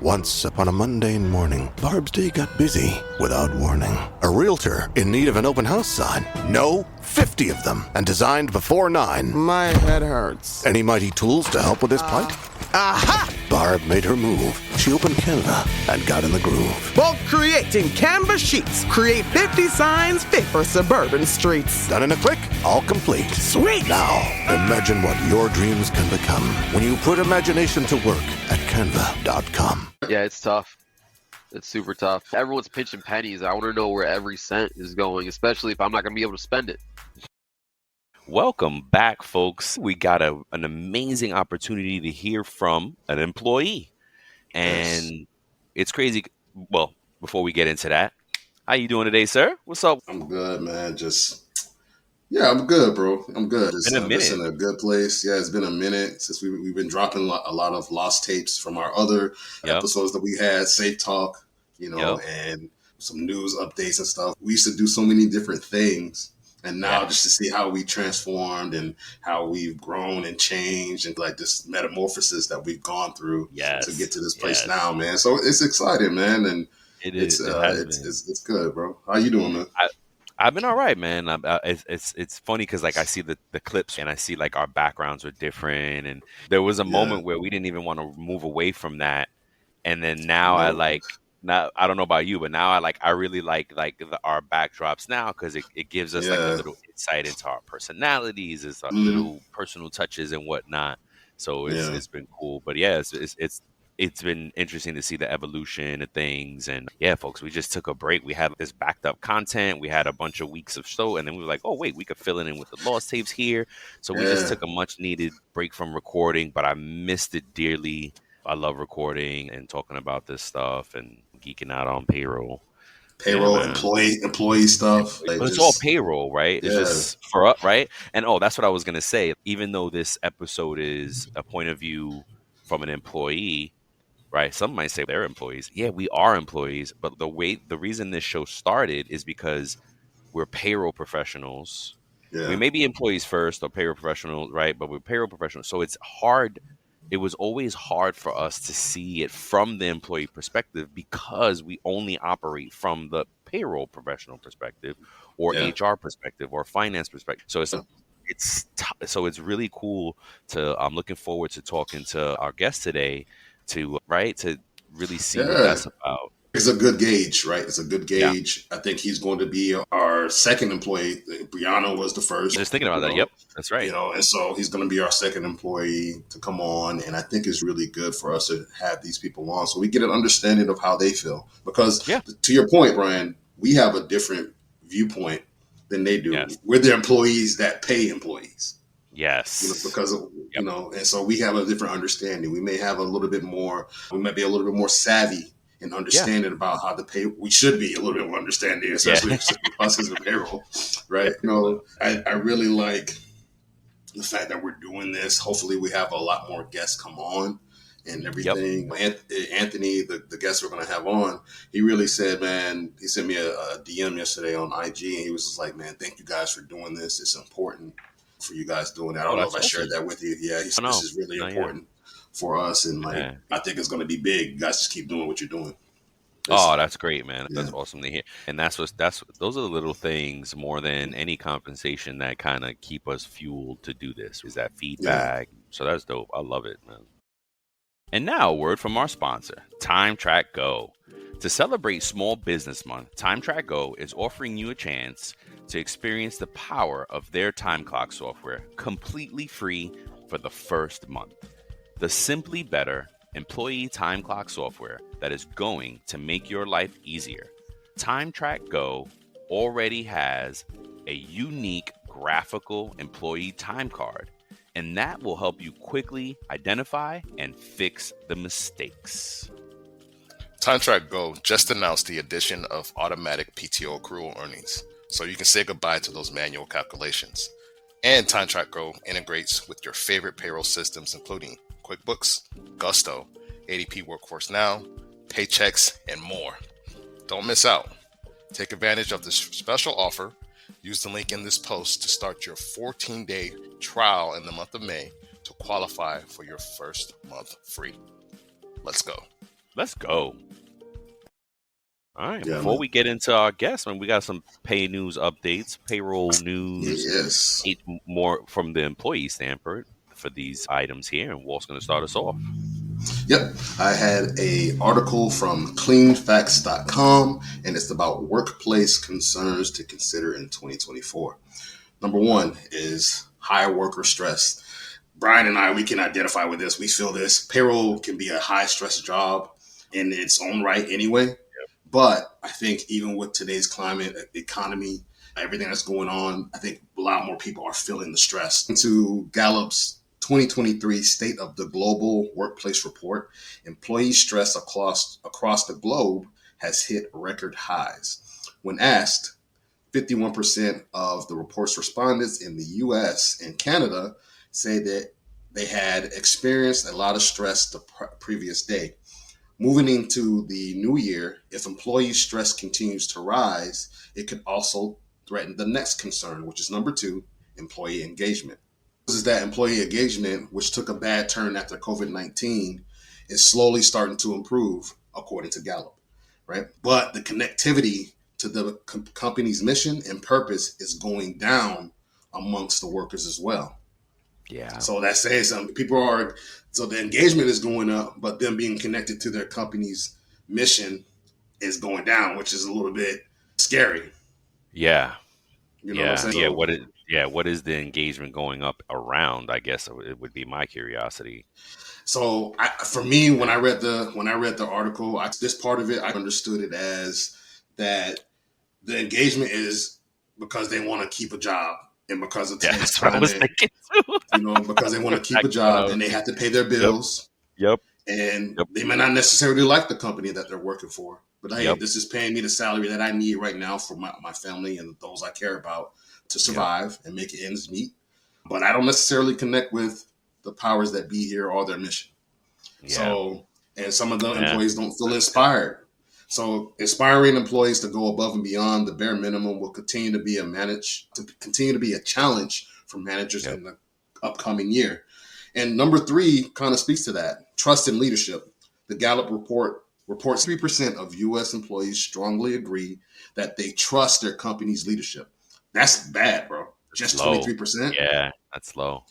Once upon a mundane morning, Barb's day got busy without warning. A realtor in need of an open house sign. No, 50 of them, and designed before 9. My head hurts. Any mighty tools to help with this plight? Aha! Barb made her move. She opened Canva and got in the groove. Bulk creating Canva sheets. Create 50 signs fit for suburban streets. Done in a click, all complete. Sweet! Now, imagine what your dreams can become when you put imagination to work at canva.com. Yeah, it's tough. It's super tough. Everyone's pinching pennies. I want to know where every cent is going, especially if I'm not going to be able to spend it. Welcome back, folks. We got an amazing opportunity to hear from an employee. And It's crazy. Well, before we get into that, how you doing today, sir? What's up? I'm good, man. I'm good, bro. I'm good. Just Been a minute. in a good place. Yeah, it's been a minute since we've been dropping a lot of lost tapes from our other episodes that we had, Safe Talk, and some news updates and stuff. We used to do so many different things. And now just to see how we transformed and how we've grown and changed and like this metamorphosis that we've gone through to get to this place now, man. So it's exciting, man. And it's good, bro. How you doing, man? I've been all right, man. It's funny because like I see the clips and I see like our backgrounds are different. And there was a moment where we didn't even want to move away from that. And then now Now, I don't know about you, but now I really like our backdrops now because it gives us like a little insight into our personalities, it's our little personal touches and whatnot. So it's been cool. But yeah, it's been interesting to see the evolution of things. And yeah, folks, we just took a break. We had this backed up content. We had a bunch of weeks of show, and then we were like, oh wait, we could fill it in with the lost tapes here. So we just took a much needed break from recording, but I missed it dearly. I love recording and talking about this stuff and geeking out on payroll, employee stuff. But it's all payroll, right? It's just for us, right? And that's what I was gonna say. Even though this episode is a point of view from an employee, right? Some might say they're employees. Yeah, we are employees, but the reason this show started is because we're payroll professionals. Yeah. We may be employees first or payroll professionals, right? But we're payroll professionals, so it's hard. It was always hard for us to see it from the employee perspective because we only operate from the payroll professional perspective or HR perspective or finance perspective. So it's really cool to I'm looking forward to talking to our guest today to really see what that's about. It's a good gauge, right? It's a good gauge. Yeah. I think he's going to be our second employee. Brianna was the first. Just thinking about that. Yep, that's right. And so he's going to be our second employee to come on. And I think it's really good for us to have these people on so we get an understanding of how they feel. Because to your point, Brian, we have a different viewpoint than they do. Yes. We're the employees that pay employees. Yes. Because of, and so we have a different understanding. We may have we might be a little bit more savvy and understanding about how to pay. We should be a little bit more understanding, especially us as a payroll, right? I really like the fact that we're doing this. Hopefully we have a lot more guests come on and everything. Yep. Anthony, the guest we're going to have on, he really said, man, he sent me a DM yesterday on IG and he was just like, man, thank you guys for doing this. It's important for you guys doing that. I don't know if I shared that with you. Yeah, this is really important for us, and I think it's going to be big. You guys just keep doing what you're doing. That's great, man. That's awesome to hear. And those are the little things more than any compensation that kind of keep us fueled to do this. Is that feedback? Yeah. So that's dope. I love it, man. And now a word from our sponsor, Time Track Go. To celebrate Small Business Month, Time Track Go is offering you a chance to experience the power of their time clock software completely free for the first month. The simply better employee time clock software that is going to make your life easier. Time Track Go already has a unique graphical employee time card, and that will help you quickly identify and fix the mistakes. Time Track Go just announced the addition of automatic PTO accrual earnings, so you can say goodbye to those manual calculations. And Time Track Go integrates with your favorite payroll systems, including QuickBooks, Gusto, ADP Workforce Now, Paychex, and more. Don't miss out. Take advantage of this special offer. Use the link in this post to start your 14-day trial in the month of May to qualify for your first month free. Let's go. Let's go. All right. Yeah, Before man. we get into our guests, man, we got some pay news updates, payroll news, Yes. more from the employee standpoint for these items here. And Walt's going to start us off. Yep. I had a article from cleanfacts.com, and it's about workplace concerns to consider in 2024. Number one is high worker stress. Brian and I, we can identify with this. We feel this. Payroll can be a high stress job in its own right anyway. But I think even with today's climate, economy, everything that's going on, I think a lot more people are feeling the stress. To Gallup's 2023 State of the Global Workplace Report, employee stress across the globe has hit record highs. When asked, 51% of the report's respondents in the US and Canada say that they had experienced a lot of stress the previous day. Moving into the new year, if employee stress continues to rise, it could also threaten the next concern, which is number two, employee engagement. This is that employee engagement, which took a bad turn after COVID-19, is slowly starting to improve, according to Gallup, right? But the connectivity to the company's mission and purpose is going down amongst the workers as well. Yeah. So that says something. So the engagement is going up, but them being connected to their company's mission is going down, which is a little bit scary. Yeah. You know what I'm saying? Yeah. What is the engagement going up around? I guess it would be my curiosity. So for me, when I read the article, this part of it, I understood it as that the engagement is because they want to keep a job and because of today's that's what I was thinking too. because they want to keep a job and they have to pay their bills. Yep. And they may not necessarily like the company that they're working for, but hey, Yep. this is paying me the salary that I need right now for my family and those I care about to survive and make ends meet. But I don't necessarily connect with the powers that be here or their mission. Yeah. So, and some of the employees don't feel inspired. So inspiring employees to go above and beyond the bare minimum will continue to be a challenge for managers in the upcoming year. And number three kind of speaks to that. Trust in leadership. The Gallup report reports 3% of U.S. employees strongly agree that they trust their company's leadership. That's bad, bro. Just 23%. Yeah, that's low.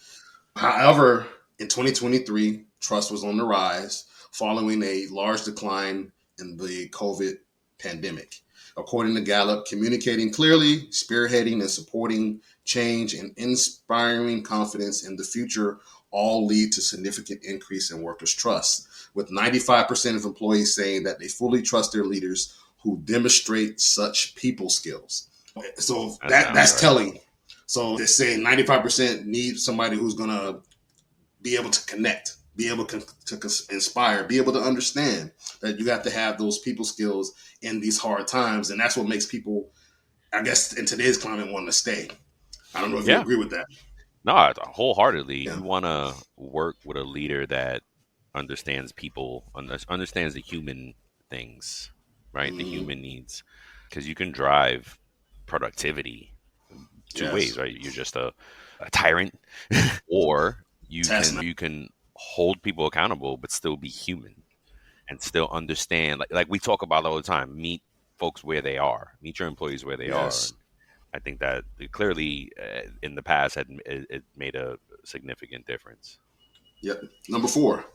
However, in 2023, trust was on the rise following a large decline in the COVID pandemic. According to Gallup, communicating clearly, spearheading and supporting change, and inspiring confidence in the future all lead to significant increase in workers' trust, with 95% of employees saying that they fully trust their leaders who demonstrate such people skills. So that's telling. So they're saying 95% need somebody who's going to be able to connect, be able to inspire, be able to understand that you have to have those people skills in these hard times. And that's what makes people, I guess, in today's climate, want to stay. I don't know if you agree with that. No, wholeheartedly. Yeah. You want to work with a leader that understands people, understands the human things, right? Mm-hmm. The human needs. Because you can drive productivity two ways, right? You're just a tyrant or you can hold people accountable but still be human and still understand. Like we talk about all the time, meet folks where they are. Meet your employees where they are. And I think that clearly in the past it made a significant difference. Yep. Number 4,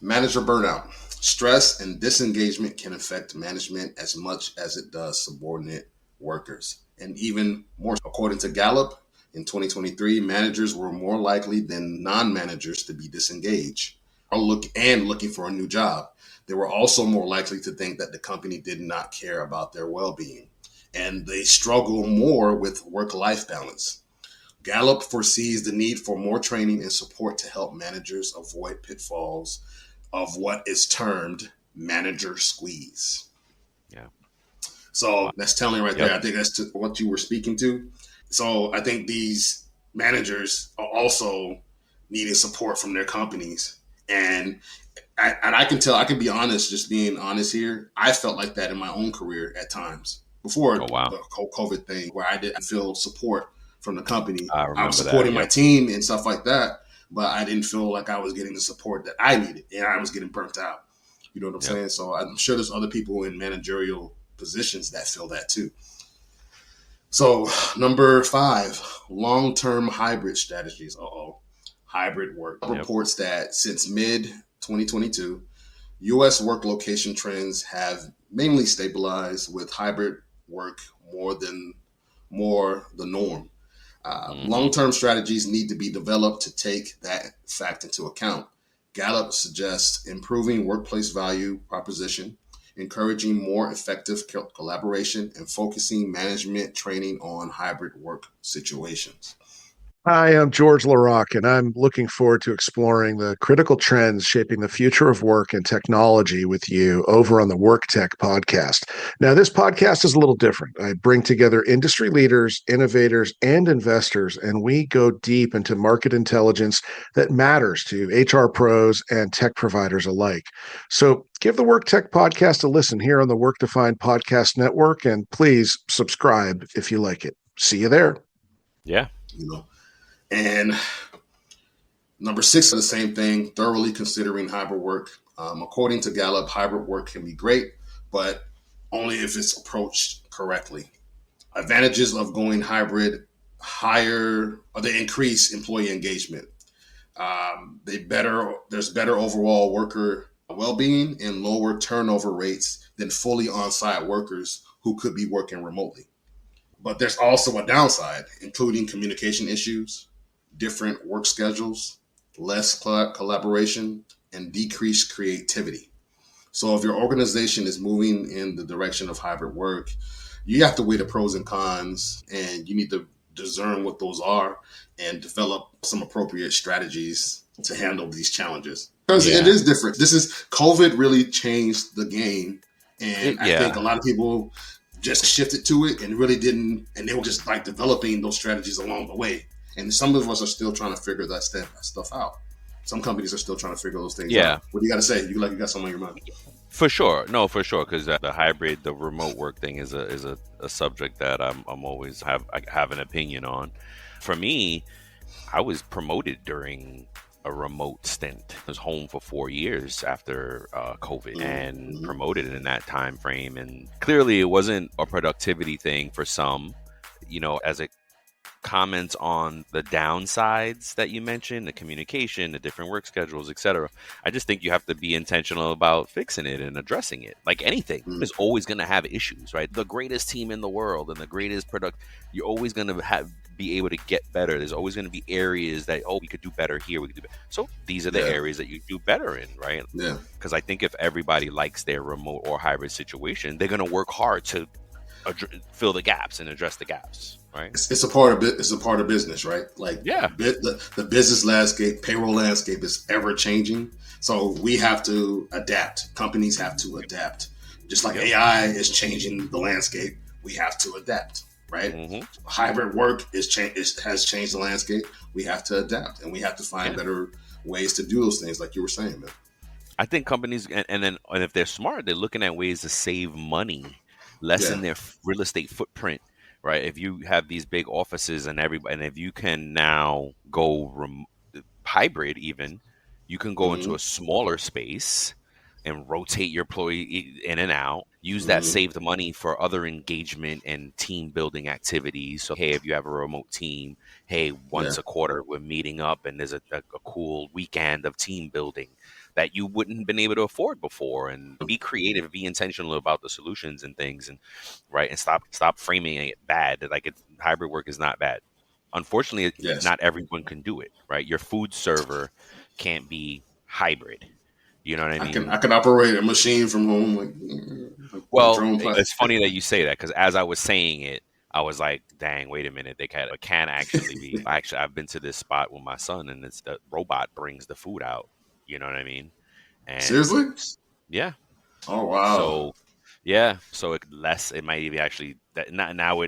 manager burnout. Stress and disengagement can affect management as much as it does subordinate workers. And even more, according to Gallup, in 2023, managers were more likely than non-managers to be disengaged or looking for a new job. They were also more likely to think that the company did not care about their well-being, and they struggle more with work-life balance. Gallup foresees the need for more training and support to help managers avoid pitfalls of what is termed manager squeeze. Yeah. So that's telling right there. I think that's what you were speaking to. So I think these managers are also needing support from their companies. And I can tell, I can be honest, just being honest here. I felt like that in my own career at times before the whole COVID thing, where I didn't feel support from the company. I was supporting my team and stuff like that, but I didn't feel like I was getting the support that I needed, and I was getting burnt out. You know what I'm Yep. saying? So I'm sure there's other people in managerial positions that feel that too. So number 5, long-term hybrid strategies. Hybrid work Yep. reports that since mid 2022, U.S. work location trends have mainly stabilized, with hybrid work more the norm. Mm-hmm. Long-term strategies need to be developed to take that fact into account. Gallup suggests improving workplace value proposition, encouraging more effective collaboration, and focusing management training on hybrid work situations. Hi, I'm George LaRock, and I'm looking forward to exploring the critical trends shaping the future of work and technology with you over on the Work Tech podcast. Now, this podcast is a little different. I bring together industry leaders, innovators, and investors, and we go deep into market intelligence that matters to HR pros and tech providers alike. So give the Work Tech podcast a listen here on the Work Defined Podcast Network, and please subscribe if you like it. See you there. Yeah. You know, and number 6 the same thing, thoroughly considering hybrid work. According to Gallup, hybrid work can be great, but only if it's approached correctly. Advantages of going hybrid higher, or they increase employee engagement. There's better overall worker well-being and lower turnover rates than fully on-site workers who could be working remotely. But there's also a downside, including communication issues, different work schedules, less collaboration, and decreased creativity. So if your organization is moving in the direction of hybrid work, you have to weigh the pros and cons, and you need to discern what those are and develop some appropriate strategies to handle these challenges. Because it is different. COVID really changed the game. And I think a lot of people just shifted to it and really didn't, and they were just like developing those strategies along the way. And some of us are still trying to figure that stuff out. Some companies are still trying to figure those things out. What do you got to say? You got something on your mind? For sure, no, for sure, because the hybrid, the remote work thing is a subject that I'm always have an opinion on. For me, I was promoted during a remote stint. I was home for 4 years after COVID, and promoted in that time frame. And clearly, it wasn't a productivity thing for some. As it comments on the downsides that you mentioned, the communication, the different work schedules, etc. I just think you have to be intentional about fixing it and addressing it. Like anything, is always going to have issues, right? The greatest team in the world and the greatest product, you're always going to be able to get better. There's always going to be areas that, we could do better here. We could do better. So these are the areas that you do better in, right? Yeah. Because I think if everybody likes their remote or hybrid situation, they're going to work hard to fill the gaps and address the gaps. Right. It's a part of it. It's a part of business, right? Like, the business landscape, payroll landscape is ever changing. So we have to adapt. Companies have to adapt. Just like AI is changing the landscape, we have to adapt, right? Mm-hmm. Hybrid work has changed the landscape. We have to adapt, and we have to find better ways to do those things, like you were saying, man. I think companies, and if they're smart, they're looking at ways to save money, lessen their real estate footprint. Right, if you have these big offices and if you can now go hybrid, even you can go into a smaller space and rotate your employee in and out. Use that saved money for other engagement and team building activities. So, hey, if you have a remote team, once a quarter we're meeting up, and there's a cool weekend of team building that you wouldn't have been able to afford before. And be creative, be intentional about the solutions and things, and stop framing it bad. Like, hybrid work is not bad. Unfortunately, not everyone can do it. Right, your food server can't be hybrid. You know what I mean? I can operate a machine from home. It's funny that you say that, because as I was saying it, I was like, dang, wait a minute. It can actually be. I've been to this spot with my son, and it's the robot brings the food out. You know what I mean? And seriously? Yeah. Oh, wow. So, it might even actually, now we're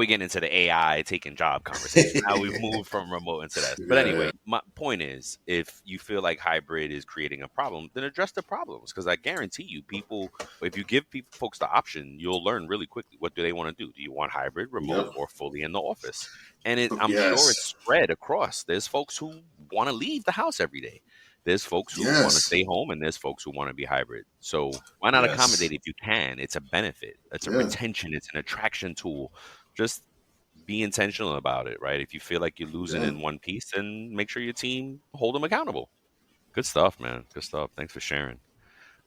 getting into the AI taking job conversation. Now we've moved from remote into that. But anyway, my point is, if you feel like hybrid is creating a problem, then address the problems. Because I guarantee you, if you give folks the option, you'll learn really quickly. What do they want to do? Do you want hybrid, remote, or fully in the office? And I'm sure it's spread across. There's folks who want to leave the house every day. There's folks who want to Yes. stay home and there's folks who want to be hybrid. So why not Yes. accommodate if you can? It's a benefit. It's a Yeah. retention. It's an attraction tool. Just be intentional about it, right? If you feel like you're losing Yeah. in one piece, then make sure your team hold them accountable. Good stuff, man. Good stuff. Thanks for sharing.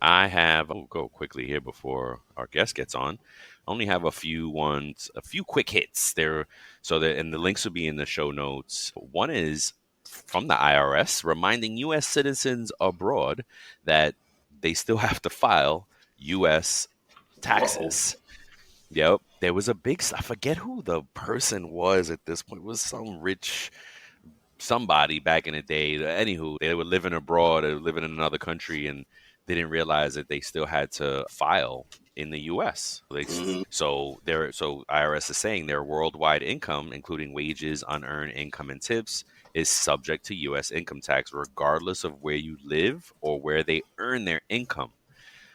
I'll go quickly here before our guest gets on. I only have a few quick hits there. And the links will be in the show notes. One is from the IRS reminding U.S. citizens abroad that they still have to file U.S. Uh-oh. taxes. Yep. There was I forget who the person was at this point. It was some rich somebody back in the day. Anywho, they were living abroad, they were living in another country, and they didn't realize that they still had to file in the U.S. Hmm. So IRS is saying their worldwide income, including wages, unearned income, and tips, is subject to U.S. income tax, regardless of where you live or where they earn their income.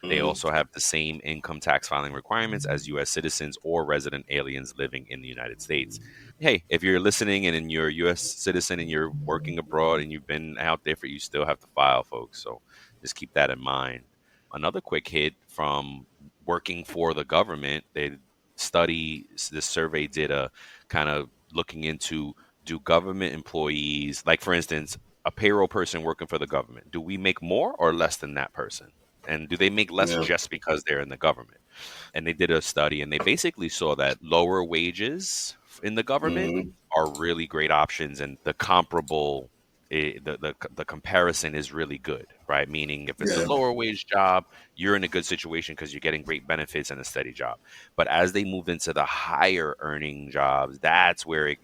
They Hmm. also have the same income tax filing requirements as U.S. citizens or resident aliens living in the United States. Hey, if you're listening and you're a U.S. citizen and you're working abroad and you've been out there you still have to file, folks. So just keep that in mind. Another quick hit from working for the government, this survey did a kind of looking into, do government employees, like for instance, a payroll person working for the government, do we make more or less than that person? And do they make less Yeah. just because they're in the government? And they did a study and they basically saw that lower wages in the government Hmm. are really great options, and the comparable the comparison is really good, right? Meaning if it's a Yeah. lower wage job, you're in a good situation because you're getting great benefits and a steady job. But as they moved into the higher earning jobs, that's where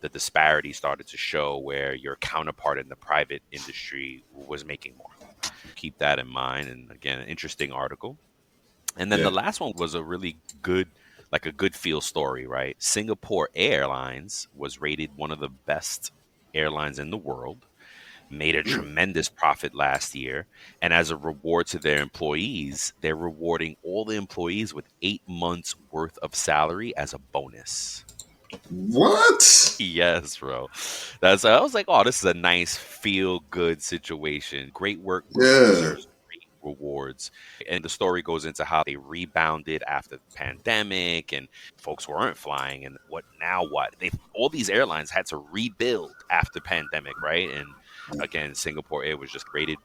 the disparity started to show, where your counterpart in the private industry was making more. Keep that in mind. And again, an interesting article. And then Yeah. the last one was a really good, like a good feel story, right? Singapore Airlines was rated one of the best airlines in the world, made a Mm. tremendous profit last year. And as a reward to their employees, they're rewarding all the employees with 8 months worth of salary as a bonus. What? Yes, bro. I was like, oh, this is a nice feel good situation. Great work Yeah. deserves great rewards. And the story goes into how they rebounded after the pandemic and folks weren't flying, and what? They all these airlines had to rebuild after pandemic, right? And again, Singapore Air was just rated,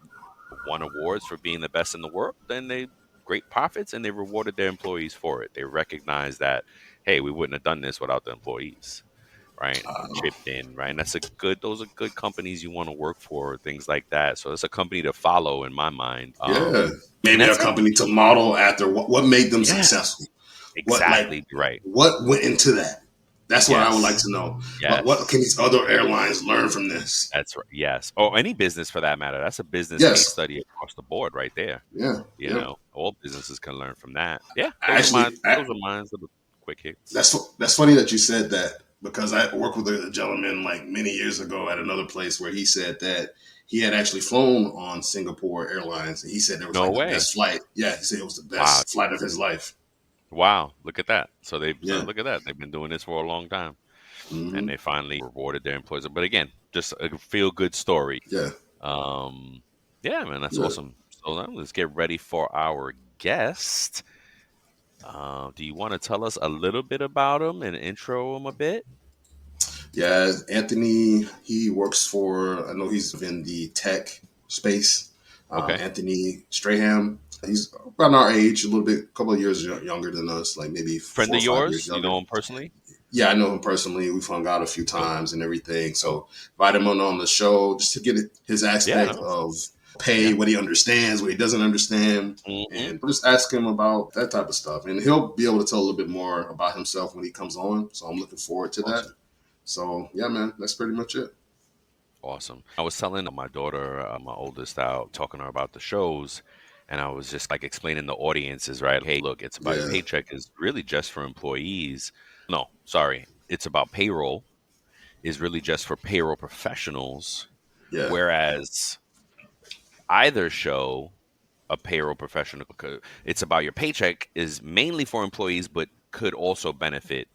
won awards for being the best in the world. Then they great profits, and they rewarded their employees for it. They recognized that, hey, we wouldn't have done this without the employees, right? And chipped in, right? And those are good companies you want to work for, things like that. So it's a company to follow in my mind. Yeah. And Maybe a that's it. company to model after. What made them Yeah, successful? What like exactly right. what went into that? That's what I would like Yes, to know. What can yes, these other airlines learn from this? that's right. Yes, or any business for that matter. That's a business case Yes. study across the board, right there. Yeah. You Yeah. know, all businesses can learn from that. Yeah, Actually, those are mine. Little quick hits. that's funny that you said that, because I worked with a gentleman like many years ago at another place where he said that he had actually flown on Singapore Airlines, and he said it was No like the way. best flight. Yeah, he said it was the Wow. best flight of his life. Wow. Look at that. So Yeah. look at that. They've been doing this for a long time, and Hmm. they finally rewarded their employees. But again, just a feel good story. Yeah. Um, yeah, man, that's Yeah. awesome. So now let's get ready for our guest. Do you want to tell us a little bit about him and intro him a bit? Yeah, Anthony, he works for, I know he's in the tech space. Okay. Anthony Straham, he's about our age, a little bit, a couple of years younger than us, like maybe Friend 4 of or 5 years yours? You younger. know him personally? Yeah, I know him personally. We've hung out a few Dope. times and everything. Dope. So invite him on the show just to get his Yeah, aspect no. of pay, Yeah. what he understands, what he doesn't understand, Hmm. and just ask him about that type of stuff. And he'll be able to tell a little bit more about himself when he comes on. So I'm looking forward to that. Awesome. So yeah, man, that's pretty much it. Awesome. I was telling my daughter, my oldest, out, talking to her about the shows, and I was just like explaining the audiences, right? Hey, look, it's about your Yeah, paycheck is really just for employees. No, sorry. It's about payroll is really just for payroll professionals, yeah, whereas either show, a payroll professional, it's about your paycheck, is mainly for employees, but could also benefit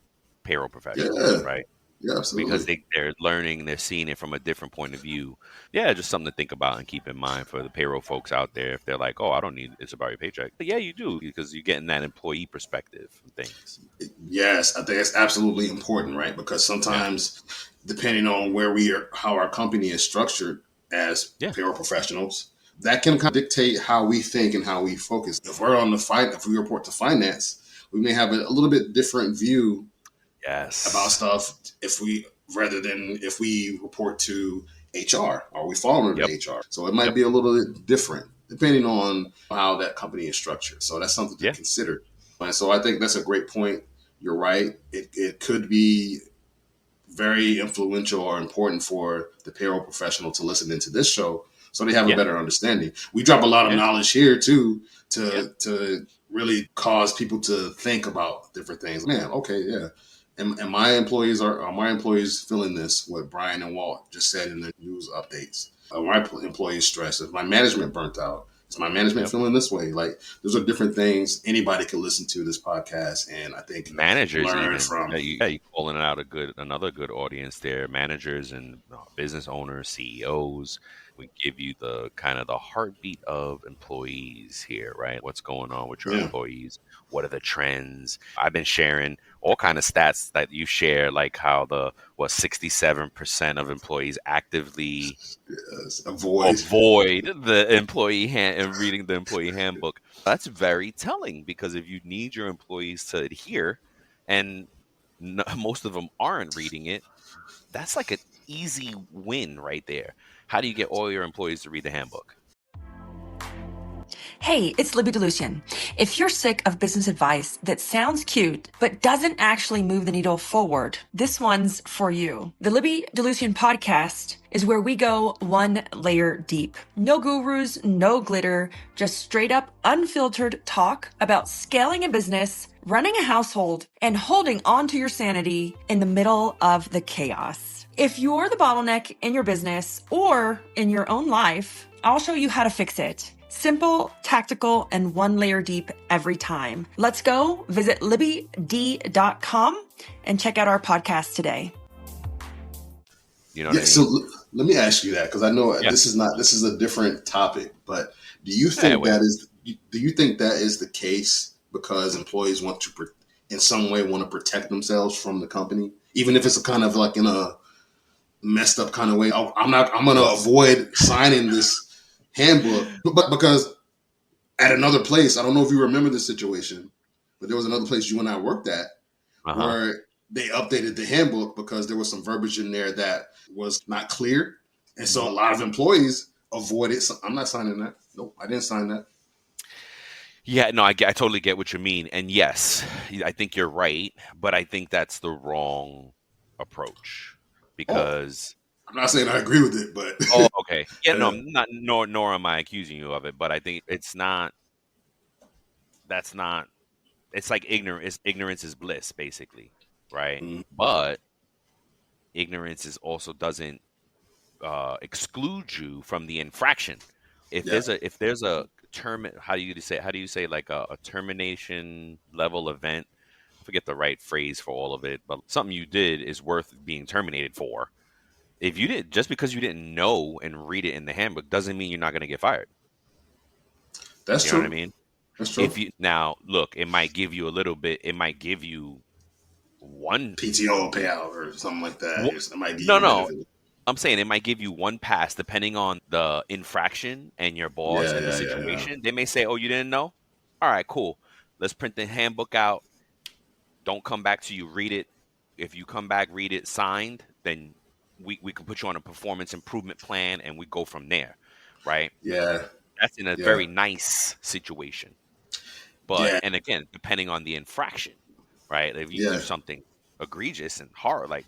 payroll professionals, yeah. right? Yeah, because absolutely. they're learning, they're seeing it from a different point of view. Yeah, just something to think about and keep in mind for the payroll folks out there. If they're like, "Oh, I don't need it's about your paycheck," but yeah, you do because you're getting that employee perspective from things. Yes, I think it's absolutely important, right? Because Yeah, sometimes, depending on where we are, how our company is structured as yeah, payroll professionals, that can kind of dictate how we think and how we focus. If we're on the fight, if we report to finance, we may have a little bit different view about yes, stuff if we rather than if we report to HR or we fall under yep, HR. So it might yep, be a little bit different depending on how that company is structured. So that's something to yeah, consider. And so I think that's a great point. You're right. It could be very influential or important for the payroll professional to listen into this show so they have a yeah, better understanding. We drop a lot of yeah, knowledge here too yeah, to really cause people to think about different things. Man, okay, yeah. And my employees are my employees feeling this what Brian and Walt just said in the news updates. Are my employees stressed? Is my management burnt out? Is my management yep. feeling this way? Like those are different things. Anybody can listen to this podcast and I think Managers learn even from. you calling out another good audience there. Managers and business owners, CEOs. We give you the kind of the heartbeat of employees here, right? What's going on with your Yeah. employees? What are the trends? I've been sharing all kind of stats that you share, like how the 67% of employees actively Avoid. avoid the employee hand and reading the employee handbook. That's very telling because if you need your employees to adhere and most of them aren't reading it, that's like an easy win right there. How do you get all your employees to read the handbook? Hey, it's Libby DeLucian. If you're sick of business advice that sounds cute but doesn't actually move the needle forward, this one's for you. The Libby DeLucian podcast is where we go one layer deep. No gurus, no glitter, just straight up unfiltered talk about scaling a business, running a household, and holding on to your sanity in the middle of the chaos. If you're the bottleneck in your business or in your own life, I'll show you how to fix it. Simple, tactical, and one layer deep every time. Let's go. Visit libbyd.com and check out our podcast today. You know what I mean? So let me ask you that because I know Yeah. this is a different topic, but do you Yeah, think well, do you think that is the case because employees want to in some way want to protect themselves from the company, even if it's a kind of like in a messed up kind of way? I'm going to avoid signing this handbook, but because at another place, I don't know if you remember the situation, but there was another place you and I worked at uh-huh. where they updated the handbook because there was some verbiage in there that was not clear. And so a lot of employees avoided. So I'm not signing that. Nope, I didn't sign that. Yeah, no, I totally get what you mean. And yes, I think you're right, but I think that's the wrong approach Oh, because I'm not saying I agree with it, but oh, okay. Yeah, no, uh, I'm not nor am I accusing you of it, but I think it's not that's not it's like ignorance is bliss basically, right? mm, But ignorance is also doesn't exclude you from the infraction. yeah, If there's a term, how do you say like a termination level event? I forget the right phrase for all of it, but something you did is worth being terminated for. If you did just because you didn't know and read it in the handbook doesn't mean you're not going to get fired. that's You know what I true. mean? That's If true. you now look, it might give you a little bit. It might give you one. PTO payout or something like that. It might give No, you a no. benefit. I'm saying it might give you one pass depending on the infraction and your boss Yeah, and the yeah, yeah, yeah. situation. They may say, "Oh, you didn't know? All right, cool. Let's print the handbook out. Don't come back till you read it. If you come back, read it signed, then we can put you on a performance improvement plan and we go from there." Right? Yeah, That's in a yeah, very nice situation. But yeah, and again, depending on the infraction, right? If you do yeah. something egregious and hard, like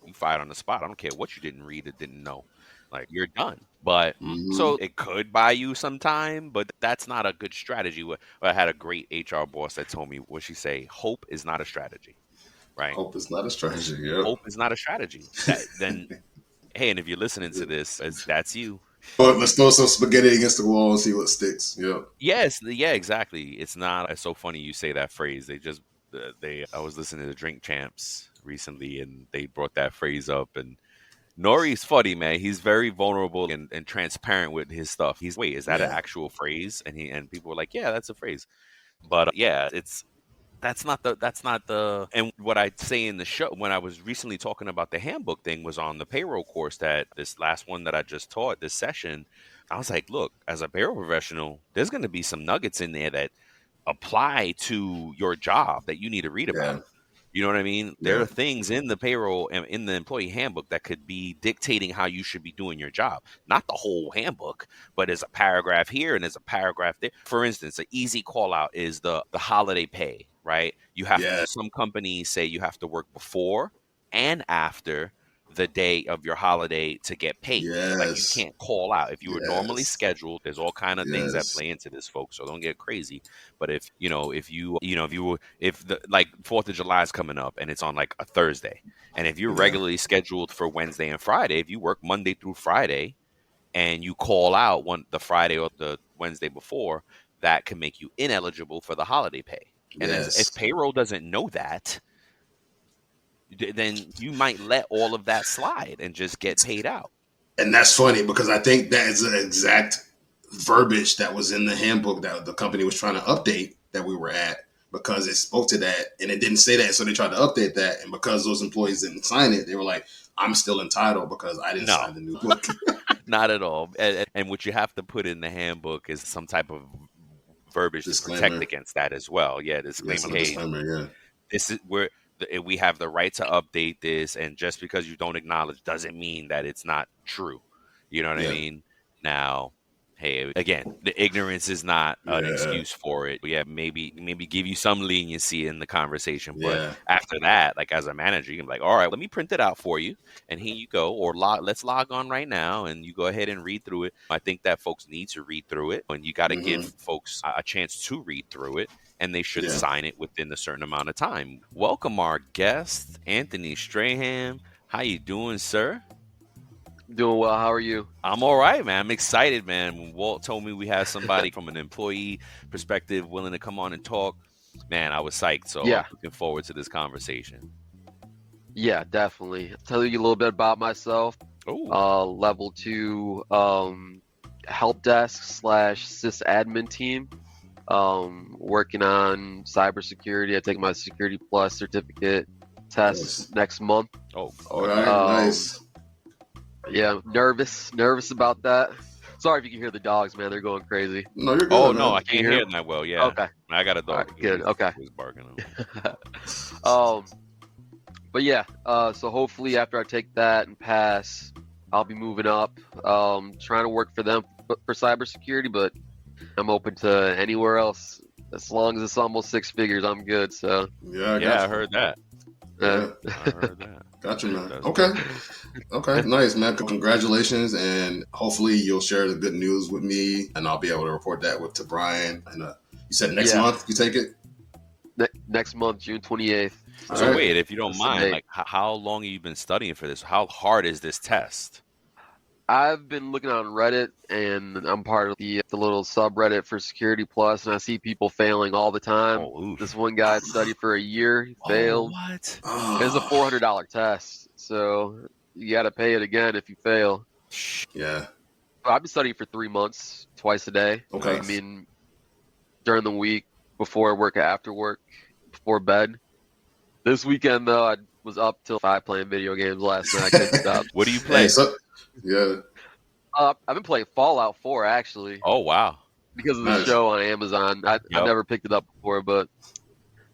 you fired on the spot. I don't care what you didn't read or didn't know. Like you're done. But Hmm. so it could buy you some time, but that's not a good strategy. I had a great HR boss that told me what she say, hope is not a strategy, right? Hope it's not a strategy. Yep. Hope is not a strategy. That then hey, and if you're listening to this, that's you. But let's throw some spaghetti against the wall and see what sticks. Yep. Yes, yeah, exactly. It's not. It's so funny you say that phrase. I was listening to Drink Champs recently, and they brought that phrase up. And Nori's funny, man. He's very vulnerable and transparent with his stuff. Wait, is that an Yeah. actual phrase? And people were like, yeah, that's a phrase. But yeah, that's not the and what I'd say in the show when I was recently talking about the handbook thing was on the payroll course, that this last one that I just taught this session. I was like, look, as a payroll professional, there's going to be some nuggets in there that apply to your job that you need to read about. Yeah. You know what I mean? There Yeah. are things in the payroll and in the employee handbook that could be dictating how you should be doing your job. Not the whole handbook, but there's a paragraph here and there's a paragraph there. For instance, an easy call out is the holiday pay, right? You have Yeah. some companies say you have to work before and after the day of your holiday to get paid. Like, you Yes. can't call out. If you were normally Yes. scheduled, there's all kind of things that Yes. play into this, folks. So don't get crazy. But if the like 4th of July is coming up and it's on like a Thursday, and if you're Yeah. regularly scheduled for Wednesday and Friday, if you work Monday through Friday and you call out the Friday or the Wednesday before, that can make you ineligible for the holiday pay. And Yes. if payroll doesn't know that, then you might let all of that slide and just get paid out. And that's funny because I think that is the exact verbiage that was in the handbook that the company was trying to update that we were at, because it spoke to that and it didn't say that. So they tried to update that. And because those employees didn't sign it, they were like, I'm still entitled because I didn't sign the new book. Not at all. And what you have to put in the handbook is some type of verbiage Disclaimer. to protect against that as well. Yeah, disclaimer. Yes, a Hey, disclaimer, yeah. this is where we have the right to update this, and just because you don't acknowledge doesn't mean that it's not true. You know what I Yeah. mean? Now, hey, again, the ignorance is not an Yeah. excuse for it. Yeah, maybe give you some leniency in the conversation, but Yeah. after that, like as a manager, you can be like, all right, let me print it out for you, and here you go, or let's log on right now, and you go ahead and read through it. I think that folks need to read through it, and you got to give folks a chance to read through it, and they should Yeah. sign it within a certain amount of time. Welcome our guest, Anthony Straham. How you doing, sir? Doing well. How are you? I'm all right, man. I'm excited, man. When Walt told me we had somebody from an employee perspective willing to come on and talk, man, I was psyched. So Yeah. I'm looking forward to this conversation. Yeah, definitely. I'll tell you a little bit about myself. Oh, Level 2 help desk / sysadmin team. Working on cybersecurity. I take my Security Plus certificate test next month. oh, All right, nice. Yeah, nervous about that. Sorry if you can hear the dogs, man. They're going crazy. No, you're good. oh man. no, I can't hear hear him? that well. Yeah, Okay. I got a dog. All right, good. Okay. He's barking. But yeah, so hopefully after I take that and pass, I'll be moving up. Trying to work for them for cybersecurity, but I'm open to anywhere else. As long as it's almost 6 figures, I'm good. So Yeah, Yeah, I heard that. Yeah. I heard that. Gotcha, man. That's Okay. Okay, nice, man. Congratulations, and hopefully you'll share the good news with me, and I'll be able to report that to Brian. And you said next Yeah. month you take it? next month, June 28th. All So right. wait, if you don't That's mind, amazing. like how long have you been studying for this? How hard is this test? I've been looking on Reddit, and I'm part of the little subreddit for Security Plus, and I see people failing all the time. Oh, oof. This one guy studied for a year, he failed. Oh, what? Oh, It's a $400 test, so you got to pay it again if you fail. Yeah. I've been studying for 3 months, twice a day. Okay. I mean, during the week, before work, after work, before bed. This weekend, though, I was up till 5 playing video games last night. I couldn't stop. What do you play? Hey, so, yeah. I've been playing Fallout 4, actually, Oh, wow. because of the Nice. show on Amazon. I've Yep. never picked it up before, but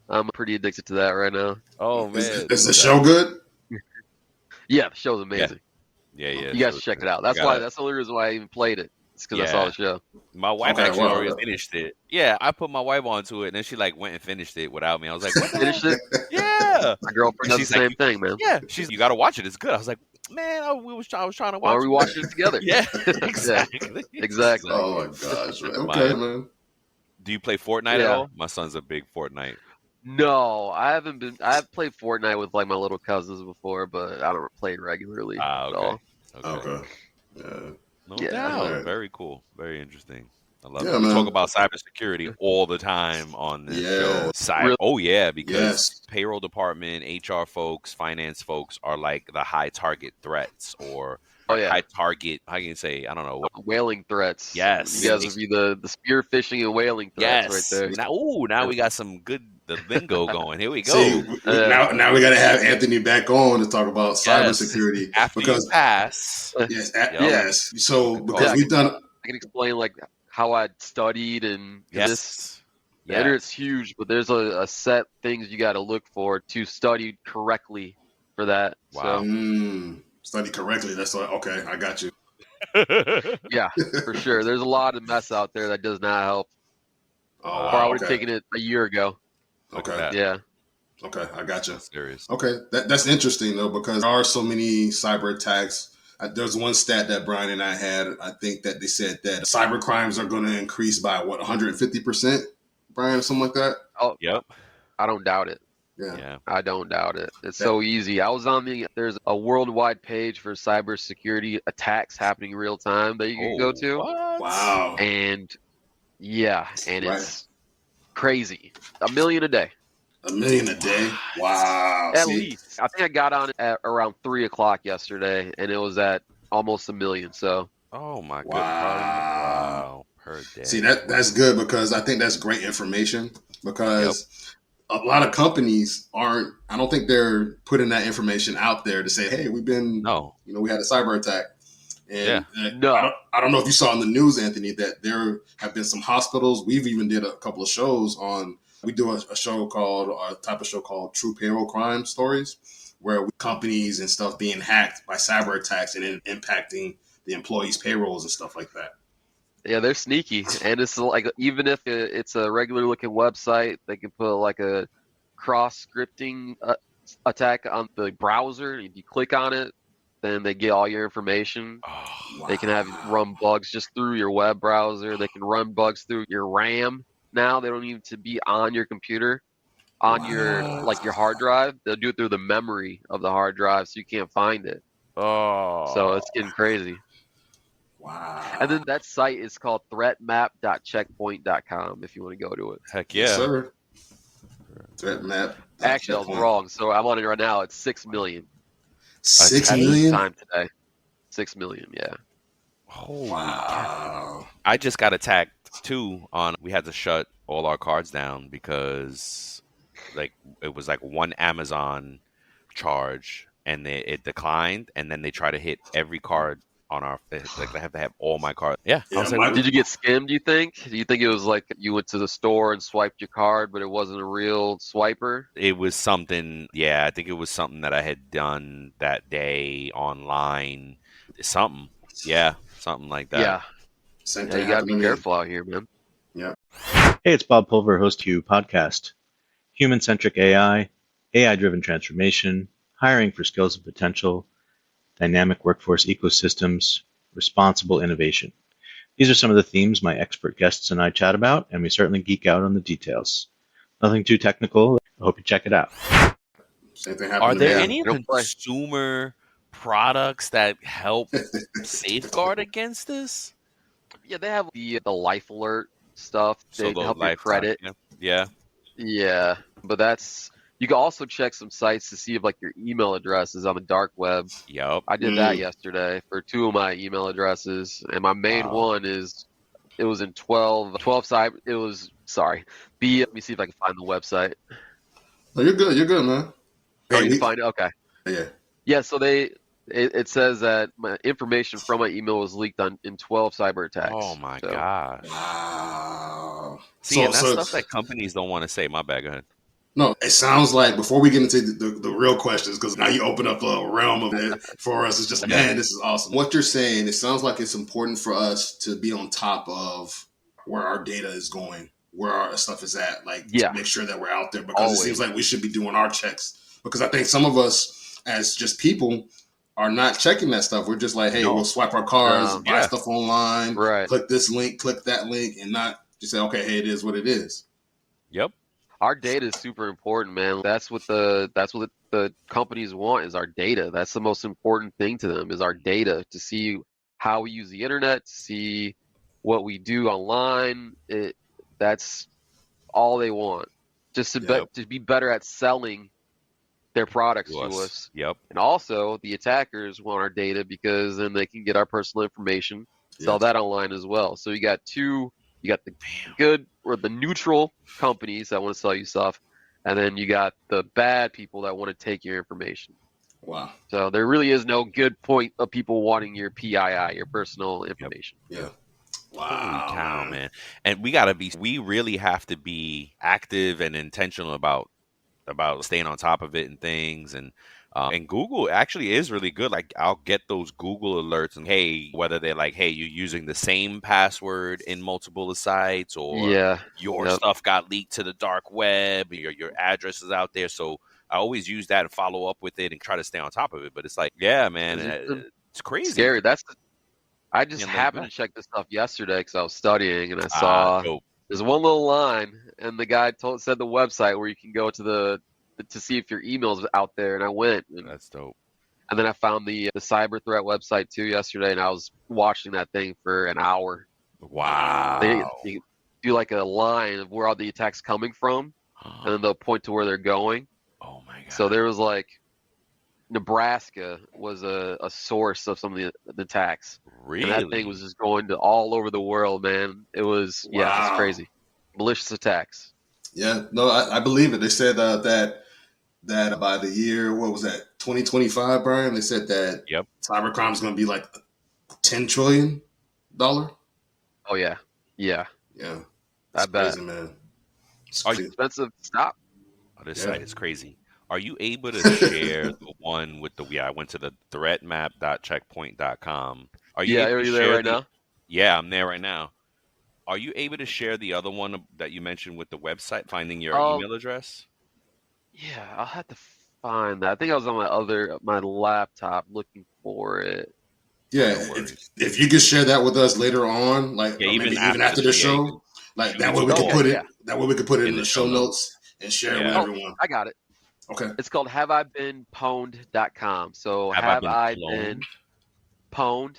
I'm pretty addicted to that right now. Oh, man. Is the show good? Yeah, the show's amazing. Yeah. You guys should check it out. That's the only reason why I even played it. It's because I saw the show. My wife Okay, actually wow. already finished it. Yeah, I put my wife onto it, and then she like went and finished it without me. I was like, what the Finished hell? it. Yeah. My girlfriend And does the she's like, same thing, man. Yeah. You got to watch it. It's good. I was like, man, I was trying to Why watch are we it. watching it together? Yeah, exactly. Exactly. Oh my gosh, man. Okay, man. Do you play Fortnite at Yeah. all? My son's a big Fortnite. No, I haven't been. I've played Fortnite with like my little cousins before, but I don't play it regularly at all. Okay. Okay. Yeah. No Yeah. doubt. Alright. Very cool. Very interesting. I love Yeah, it. We man. talk about cybersecurity all the time on this Yeah. show. Really? Oh yeah, because Yes. payroll department, HR folks, finance folks are like the high target threats or Oh yeah, high target. How can you say? I don't know what. whaling threats. Yes. You guys would be the spear fishing and whaling threats right Yes. there. Now we got some good lingo going. Here we go. See, now we got to have Anthony back on to talk about cybersecurity After you because pass. yes, Yep. yes. So because Yeah, we've done I can explain like how I studied and this. Yes. The internet's huge, but there's a set things you got to look for to study correctly for that. Wow. Study correctly. That's like, okay. I got you. Yeah, for sure. There's a lot of mess out there that does not help. Oh, Or I wow. would have taken it a year ago. Look at Okay. that. Yeah. Okay. I got you. That's serious. Okay. That's interesting though, because there are so many cyber attacks. There's one stat that Brian and I had. I think that they said that cyber crimes are going to increase by 150%, Brian, or something like that. Oh, Yep. I don't doubt it. Yeah. I don't doubt it. It's so easy. I was on there's a worldwide page for cybersecurity attacks happening real time that you can go to. What? Wow. And yeah, and Right. it's crazy. 1 million a day. 1 million a day. Wow. At See? least. I think I got on it at around 3:00 yesterday, and it was at almost 1 million. So Oh my god. Wow. Wow. Per day. See, that's good because I think that's great information because a lot of companies aren't, I don't think they're putting that information out there to say, hey, we had a cyber attack. And I don't know if you saw in the news, Anthony, that there have been some hospitals. We've even did a couple of shows on, we do a type of show called True Payroll Crime Stories, where companies and stuff being hacked by cyber attacks and then impacting the employees' payrolls and stuff like that. yeah, they're sneaky, and it's like even if it's a regular looking website, they can put like a cross scripting attack on the browser. If you click on it, then they get all your information. Oh, They can have run bugs just through your web browser. They can run bugs through your RAM. Now they don't need to be on your computer, on your hard drive. They'll do it through the memory of the hard drive, so you can't find it. So it's getting crazy. Wow. And then that site is called threatmap.checkpoint.com if you want to go to it. Heck yeah. Yes, sir. Threat map. Actually, I was wrong. So I'm on it right now. It's 6 million. 6 At this million? time today. 6 million, yeah. Holy Wow. I just got attacked too we had to shut all our cards down because it was like one Amazon charge and it declined, and then they try to hit every card on our they have to have all my cards. Yeah. I was like, Did you get scammed, do you think? Do you think it was like you went to the store and swiped your card, but it wasn't a real swiper? it was something, yeah, I think it was something that I had done that day online. Something like that. Yeah. Same Yeah, thing you got to happened be to me. careful out here, man. Yeah. Hey, it's Bob Pulver, host of You Podcast. Human-centric AI, AI-driven transformation, hiring for skills and potential, dynamic workforce ecosystems, responsible innovation. These are some of the themes my expert guests and I chat about, and we certainly geek out on the details. Nothing too technical. I hope you check it out. Same thing happened Are to there me. any consumer products that help safeguard against this? Yeah, they have the life alert stuff. They the help your lifetime, credit. Yeah. Yeah, but you can also check some sites to see if like your email address is on the dark web. Yep. I did that yesterday for 2 of my email addresses, and my main one it was in 12 cyber. It was let me see if I can find the website. No, you're good, man. Oh, you find it? Okay. Yeah. Yeah, so it says that my information from my email was leaked in 12 cyber attacks. Oh my gosh. Wow. See, and that's stuff that companies don't want to say. My bad, go ahead. No, it sounds like, before we get into the real questions, because now you open up a realm of it for us. It's just, man, this is awesome. What you're saying, it sounds like it's important for us to be on top of where our data is going, where our stuff is at, to make sure that we're out there, because it seems like we should be doing our checks. Because I think some of us, as just people, are not checking that stuff. We're just like, hey, we'll swipe our cards, buy stuff online, click this link, click that link, and not just say, okay, hey, it is what it is. Yep. Our data is super important, man. That's what the companies want, is our data. That's the most important thing to them, is our data, to see how we use the internet, to see what we do online. That's all they want, just to be better at selling their products to us. Yep. And also, the attackers want our data because then they can get our personal information, sell that online as well. So you got the good or the neutral companies that want to sell you stuff, and then you got the bad people that want to take your information. Wow. So there really is no good point of people wanting your PII, your personal information. Yeah. Wow. Holy cow, man. And we really have to be active and intentional about staying on top of it and things. And Google actually is really good. Like, I'll get those Google alerts, and hey, whether they're like, hey, you're using the same password in multiple sites, or your stuff got leaked to the dark web, your address is out there. So I always use that and follow up with it and try to stay on top of it. But it's like, yeah, man, it's crazy. Scary. I just happened to check this stuff yesterday because I was studying, and I saw there's one little line, and the guy said the website where you can go to see if your email's out there, and I went. And that's dope. And then I found the cyber threat website too yesterday, and I was watching that thing for an hour. Wow. They do like a line of where all the attacks coming from, and then they'll point to where they're going. Oh my god! So there was like Nebraska was a source of some of the attacks. Really? And that thing was just going to all over the world, man. It was it's crazy. Malicious attacks. Yeah, no, I believe it. They said that by the year, what was that, 2025, Brian? They said that cybercrime is going to be like $10 trillion. Oh yeah. That's bet, crazy, man. It's expensive. Stop. This site is crazy. Are you able to share the one with I went to the threatmap.checkpoint.com. Are you are you there right now? Yeah, I'm there right now. Are you able to share the other one that you mentioned with the website, finding your email address? Yeah, I'll have to find that. I think I was on my laptop looking for it. Yeah, if you could share that with us later on, like even after the show, like that way we can put it. That way we could put it in the show notes and share it with everyone. I got it. Okay. It's called haveibeenpwned.com. So have I been pwned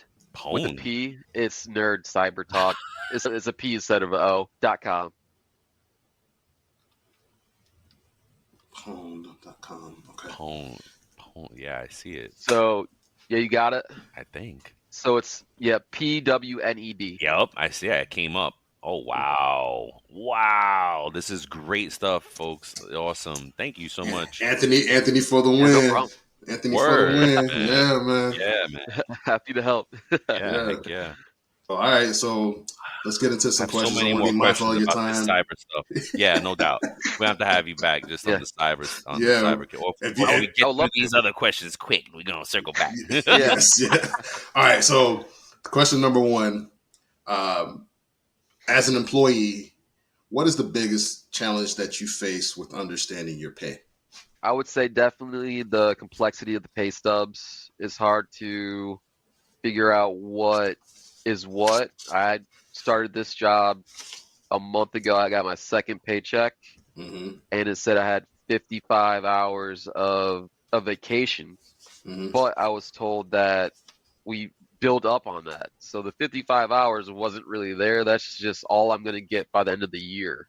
with a P? It's nerd cyber talk. It's a P instead of an O.com. Pwned.com. Okay. Pwned. Yeah, I see it. So you got it. I think. So it's PWNED. Yep, I see it. It came up. Oh, wow. This is great stuff, folks. Awesome. Thank you so much. Anthony for the win. No problem. Anthony for the win. Yeah, man. Yeah, man. Happy to help. Yeah. All right, so let's get into some questions. So many more questions about this cyber stuff. Yeah, no doubt. We have to have you back just on the cyber. The cyber. Or we get through these other questions quick. We're going to circle back. Yes. All right, so question number one. As an employee, what is the biggest challenge that you face with understanding your pay? I would say definitely the complexity of the pay stubs is hard to figure out what is what. I started this job a month ago. I got my second paycheck, and it said I had 55 hours of vacation, but I was told that we build up on that. So the 55 hours wasn't really there. That's just all I'm going to get by the end of the year.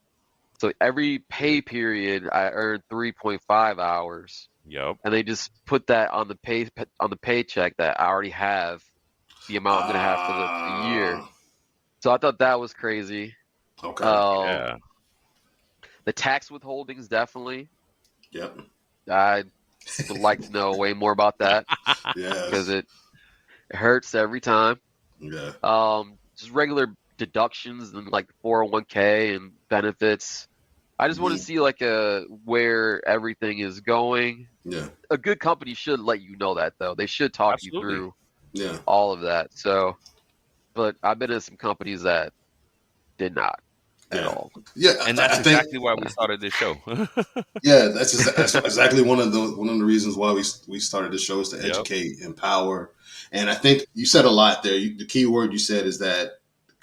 So every pay period, I earned 3.5 hours. Yep. And they just put that on the paycheck that I already have the amount I'm going to have for the year. So I thought that was crazy. Okay. The tax withholdings, definitely. Yep. I would like to know way more about that. Yeah. Because it hurts every time. Yeah. Just regular deductions and like 401k and benefits. I just want to see like where everything is going. Yeah. A good company should let you know that, though. They should talk you through all of that. So, but I've been in some companies that did not at all. Yeah, and that's exactly why we started this show. Yeah, that's exactly one of the reasons why we started this show, is to educate, empower. And I think you said a lot there. The key word you said is that the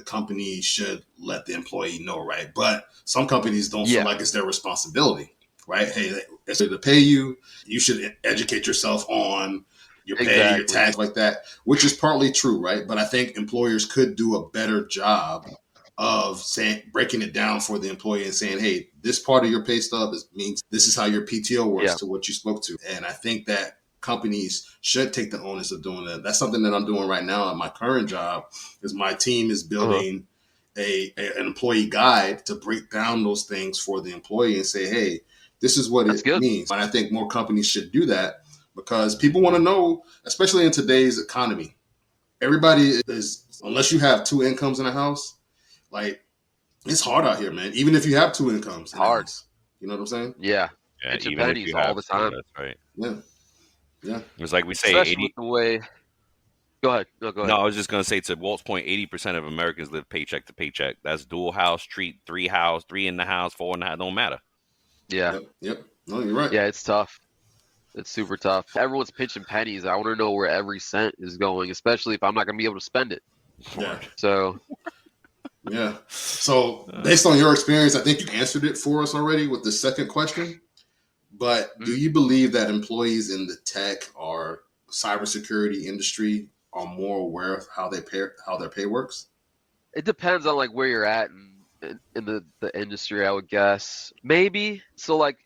company should let the employee know, right? But some companies don't feel like it's their responsibility, right? Hey, it's to pay you. You should educate yourself on your pay, your tax, like that, which is partly true, right? But I think employers could do a better job of breaking it down for the employee and saying, hey, this part of your pay stub means this is how your PTO works to what you spoke to. And I think that companies should take the onus of doing that. That's something that I'm doing right now at my current job, is my team is building an employee guide to break down those things for the employee and say, hey, this is what it means. And I think more companies should do that because people want to know, especially in today's economy, everybody is, unless you have two incomes in a house, like, it's hard out here, man. Even if you have two incomes. Hard. You know what I'm saying? Yeah. It's your pennies all the time. That's right. Yeah. Yeah. It's like we say, especially 80. With the way. Go ahead. No, go ahead. No, I was just going to say, to Walt's point, 80% of Americans live paycheck to paycheck. That's dual house, three in the house, 4 in the house. Don't matter. Yeah. Yep. No, you're right. Yeah, it's tough. It's super tough. Everyone's pinching pennies. I want to know where every cent is going, especially if I'm not going to be able to spend it. Yeah. So. Yeah. So based on your experience, I think you answered it for us already with the second question. But do you believe that employees in the tech or cybersecurity industry are more aware of how their pay works? It depends on like where you're at in the industry, I would guess. Maybe. So like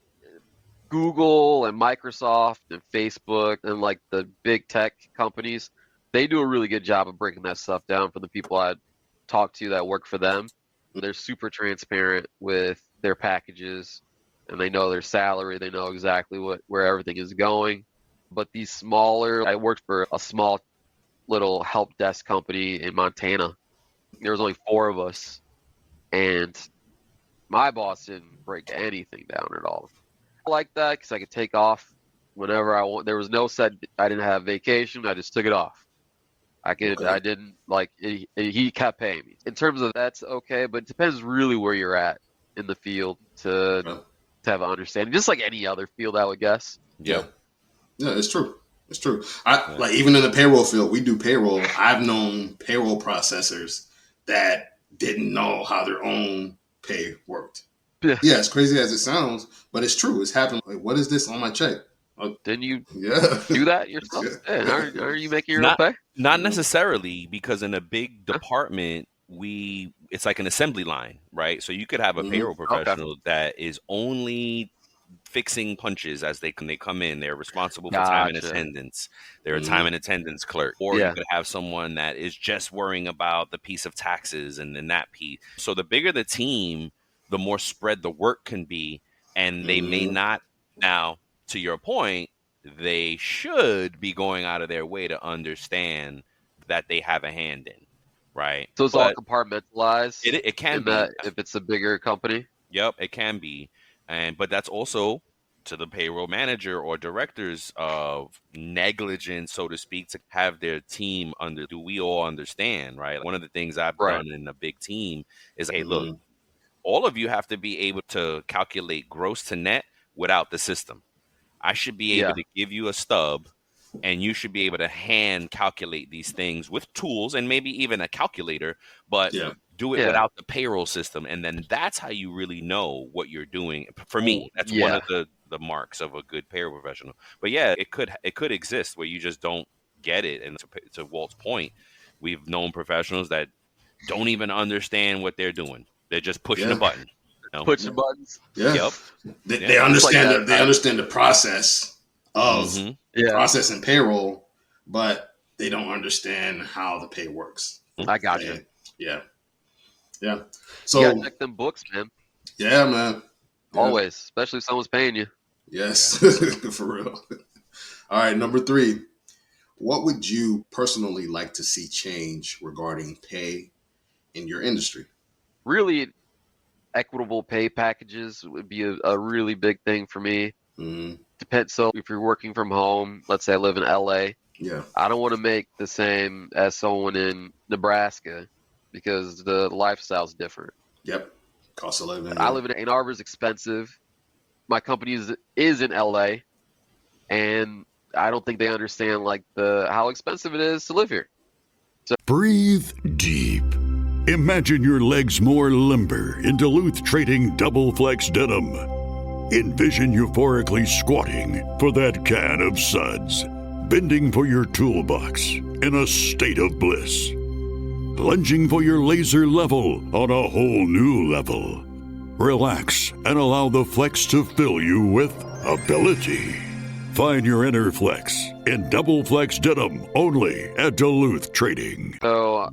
Google and Microsoft and Facebook and like the big tech companies, they do a really good job of breaking that stuff down for the people I talk to that work for them. They're super transparent with their packages and they know their salary. They know exactly where everything is going. But these smaller, I worked for a small little help desk company in Montana. There was only 4 of us and my boss didn't break anything down at all. I like that because I could take off whenever I want. There was no set, I didn't have vacation. I just took it off. I didn't like, he kept paying me. In terms of that's okay, but it depends really where you're at in the field to have an understanding. Just like any other field, I would guess. Yeah. Yeah, it's true. It's true. Like even in the payroll field, we do payroll. I've known payroll processors that didn't know how their own pay worked. Yeah, as crazy as it sounds, but it's true. It's happened. Like, what is this on my check? Didn't you do that yourself? Yeah. Are you making your own pay? Not necessarily, because in a big department, it's like an assembly line, right? So you could have a payroll professional that is only fixing punches as they come in. They're responsible for time and attendance. They're a time and attendance clerk. Or you could have someone that is just worrying about the piece of taxes and then that piece. So the bigger the team, the more spread the work can be. And they may not now, to your point, they should be going out of their way to understand that they have a hand in, right? So it's all compartmentalized. It can be if it's a bigger company. Yep, it can be, but that's also to the payroll manager or directors of negligence, so to speak, to have their team under. Do we all understand, right? One of the things I've done in a big team is, hey, look, all of you have to be able to calculate gross to net without the system. I should be able to give you a stub and you should be able to hand calculate these things with tools and maybe even a calculator, but do it without the payroll system. And then that's how you really know what you're doing. For me, that's one of the marks of a good payroll professional. But yeah, it could exist where you just don't get it. And to Walt's point, we've known professionals that don't even understand what they're doing. They're just pushing a button. Pushing buttons. Yeah. Yep. They understand like they understand the process of processing payroll, but they don't understand how the pay works. I got you. Yeah. Yeah. So you gotta check them books, man. Yeah, man. Yeah. Always, especially if someone's paying you. Yes. For real. All right, number 3. What would you personally like to see change regarding pay in your industry? Really, equitable pay packages would be a really big thing for me. Depends. So if you're working from home, let's say I live in LA, I don't want to make the same as someone in Nebraska because the lifestyle's different. Yep. Cost of living. I live in Ann Arbor's expensive. My company is in LA, and I don't think they understand like how expensive it is to live here. So breathe deep. Imagine your legs more limber in Duluth Trading Double Flex Denim. Envision euphorically squatting for that can of suds. Bending for your toolbox in a state of bliss. Lunging for your laser level on a whole new level. Relax and allow the flex to fill you with ability. Find your inner flex in Double Flex Denim only at Duluth Trading. So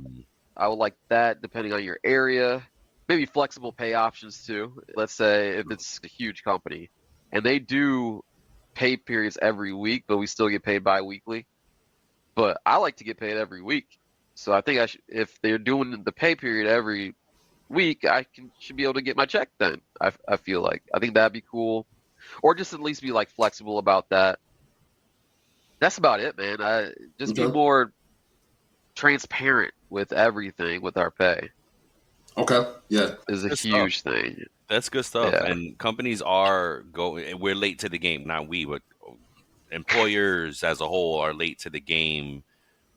I would like that depending on your area. Maybe flexible pay options too. Let's say if it's a huge company and they do pay periods every week, but we still get paid bi-weekly. But I like to get paid every week. So I think if they're doing the pay period every week, should be able to get my check then. I feel like. I think that'd be cool. Or just at least be like flexible about that. That's about it, man. Just be more transparent with everything with our pay. Okay. Yeah. Is a huge thing. That's good stuff. Yeah. And companies are going, we're late to the game. Not we, but employers as a whole are late to the game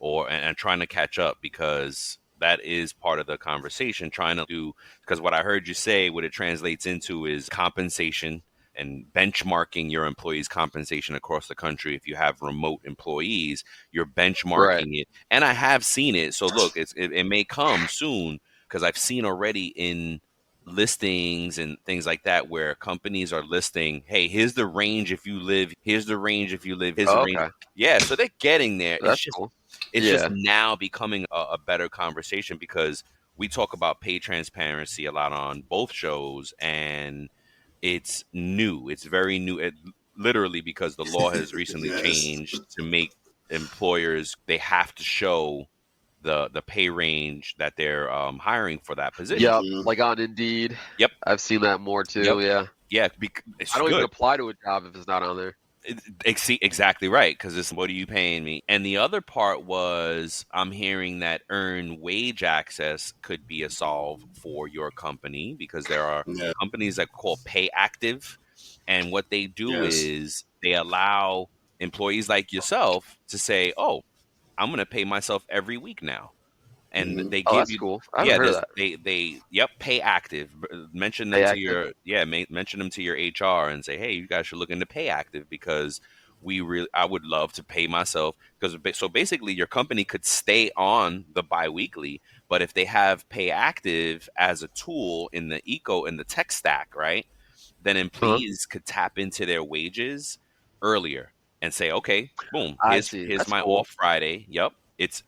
and trying to catch up, because that is part of the conversation, because what I heard you say, what it translates into is compensation and benchmarking your employees' compensation across the country. If you have remote employees, you're benchmarking it. And I have seen it. So look, it may come soon, because I've seen already in listings and things like that where companies are listing, hey, here's the range if you live, here's the range if you live, here's the range. Yeah, so they're getting there. That's cool. It's just now becoming a better conversation, because we talk about pay transparency a lot on both shows, and it's new. It's very new. Literally, because the law has recently changed to make employers, they have to show the pay range that they're hiring for that position. Yep, like on Indeed. Yep. I've seen that more too, yeah. Yeah, I don't even apply to a job if it's not on there. Exactly right, because it's what are you paying me? And the other part was, I'm hearing that earned wage access could be a solve for your company, because there are companies that call pay active, and what they do is they allow employees like yourself to say, oh, I'm going to pay myself every week now. And they give you, cool. I haven't heard of that. They pay active. Mention them to your, mention them to your HR and say, hey, you guys should look into pay active, because I would love to pay myself. So basically your company could stay on the biweekly, but if they have pay active as a tool in the tech stack, right, then employees could tap into their wages earlier and say, okay, boom, here's my off Friday. Yep. It's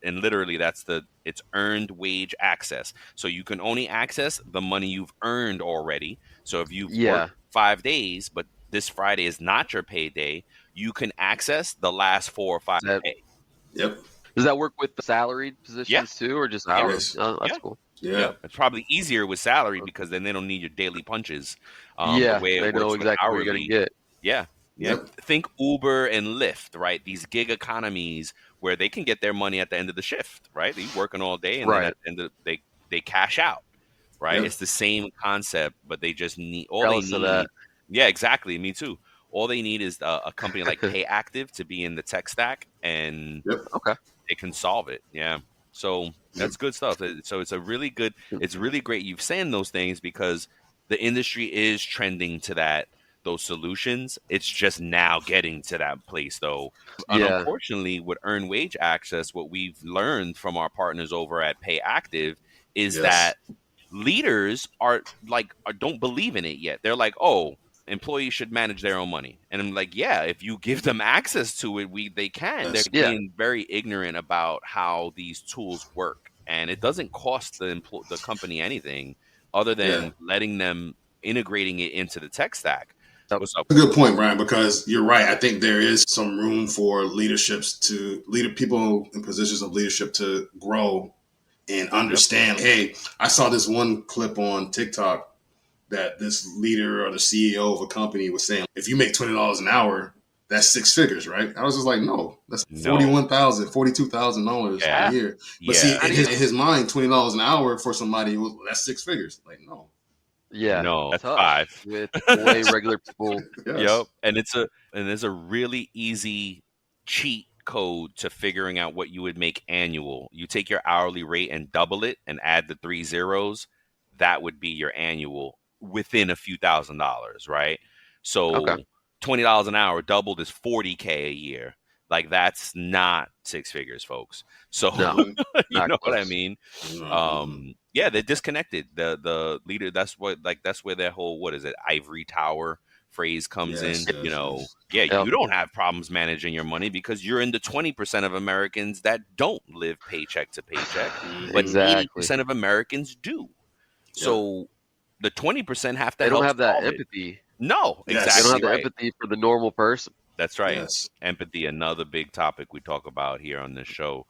earned wage access. So you can only access the money you've earned already. So if you've worked 5 days, but this Friday is not your payday, you can access the last 4 or 5 pay. Yep. Does that work with the salaried positions too, or just hours? Oh, that's cool. Yeah. It's probably easier with salary, because then they don't need your daily punches. They know exactly what you're going to get. Yeah. Think Uber and Lyft, right? These gig economies where they can get their money at the end of the shift, right? They're working all day, and then at the end they cash out, right? It's the same concept, but they just need that. Yeah, exactly. Me too. All they need is a company like Pay Active to be in the tech stack, and they can solve it. Yeah. So that's good stuff. So it's really great you've said those things, because the industry is trending to those solutions. It's just now getting to that place, though. And unfortunately, with earned wage access, what we've learned from our partners over at Pay Active is that leaders don't believe in it yet. They're like, oh, employees should manage their own money. And I'm like, yeah, if you give them access to it, they can. They're being very ignorant about how these tools work. And it doesn't cost the company anything other than letting them integrating it into the tech stack. What's up? That's a good point, Brian, because you're right. I think there is some room for people in positions of leadership to grow and understand, hey, I saw this one clip on TikTok that this leader or the CEO of a company was saying, if you make $20 an hour, that's 6 figures, right? I was just like, no, that's $41,000, $42,000 a year. But see, in his mind, $20 an hour for somebody, that's 6 figures. Like, no. Yeah, no, that's tough 5 with way regular people. Yep, and there's a really easy cheat code to figuring out what you would make annual. You take your hourly rate and double it, and add the 3 zeros. That would be your annual within a few $1,000s, right? So $20 an hour doubled is $40K a year. Like that's not six figures, folks. So No, you not know what I close. mean? Mhm. Yeah, they're disconnected. The leader, that's where their whole, what is it, ivory tower phrase comes in. Yes, You yes, know, yes. yeah, Yep. you don't have problems managing your money because you're in the 20% of Americans that don't live paycheck to paycheck, but Exactly. 80% of Americans do. Yep. So the 20% have to They don't help have that solve it. empathy. No, They Yes. don't exactly have the right. empathy for the normal person. That's right. Yes. Empathy, another big topic we talk about here on this show.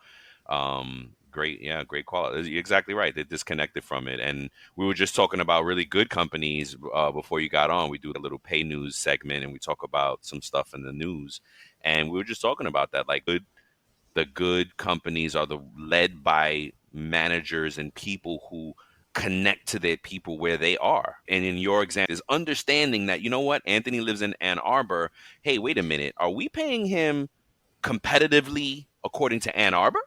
Great quality. You're exactly right. They're disconnected from it. And we were just talking about really good companies before you got on. We do a little pay news segment and we talk about some stuff in the news. And we were just talking about that. Like the good companies are led by managers and people who connect to their people where they are. And in your example is understanding that, you know what, Anthony lives in Ann Arbor. Hey, wait a minute. Are we paying him competitively according to Ann Arbor?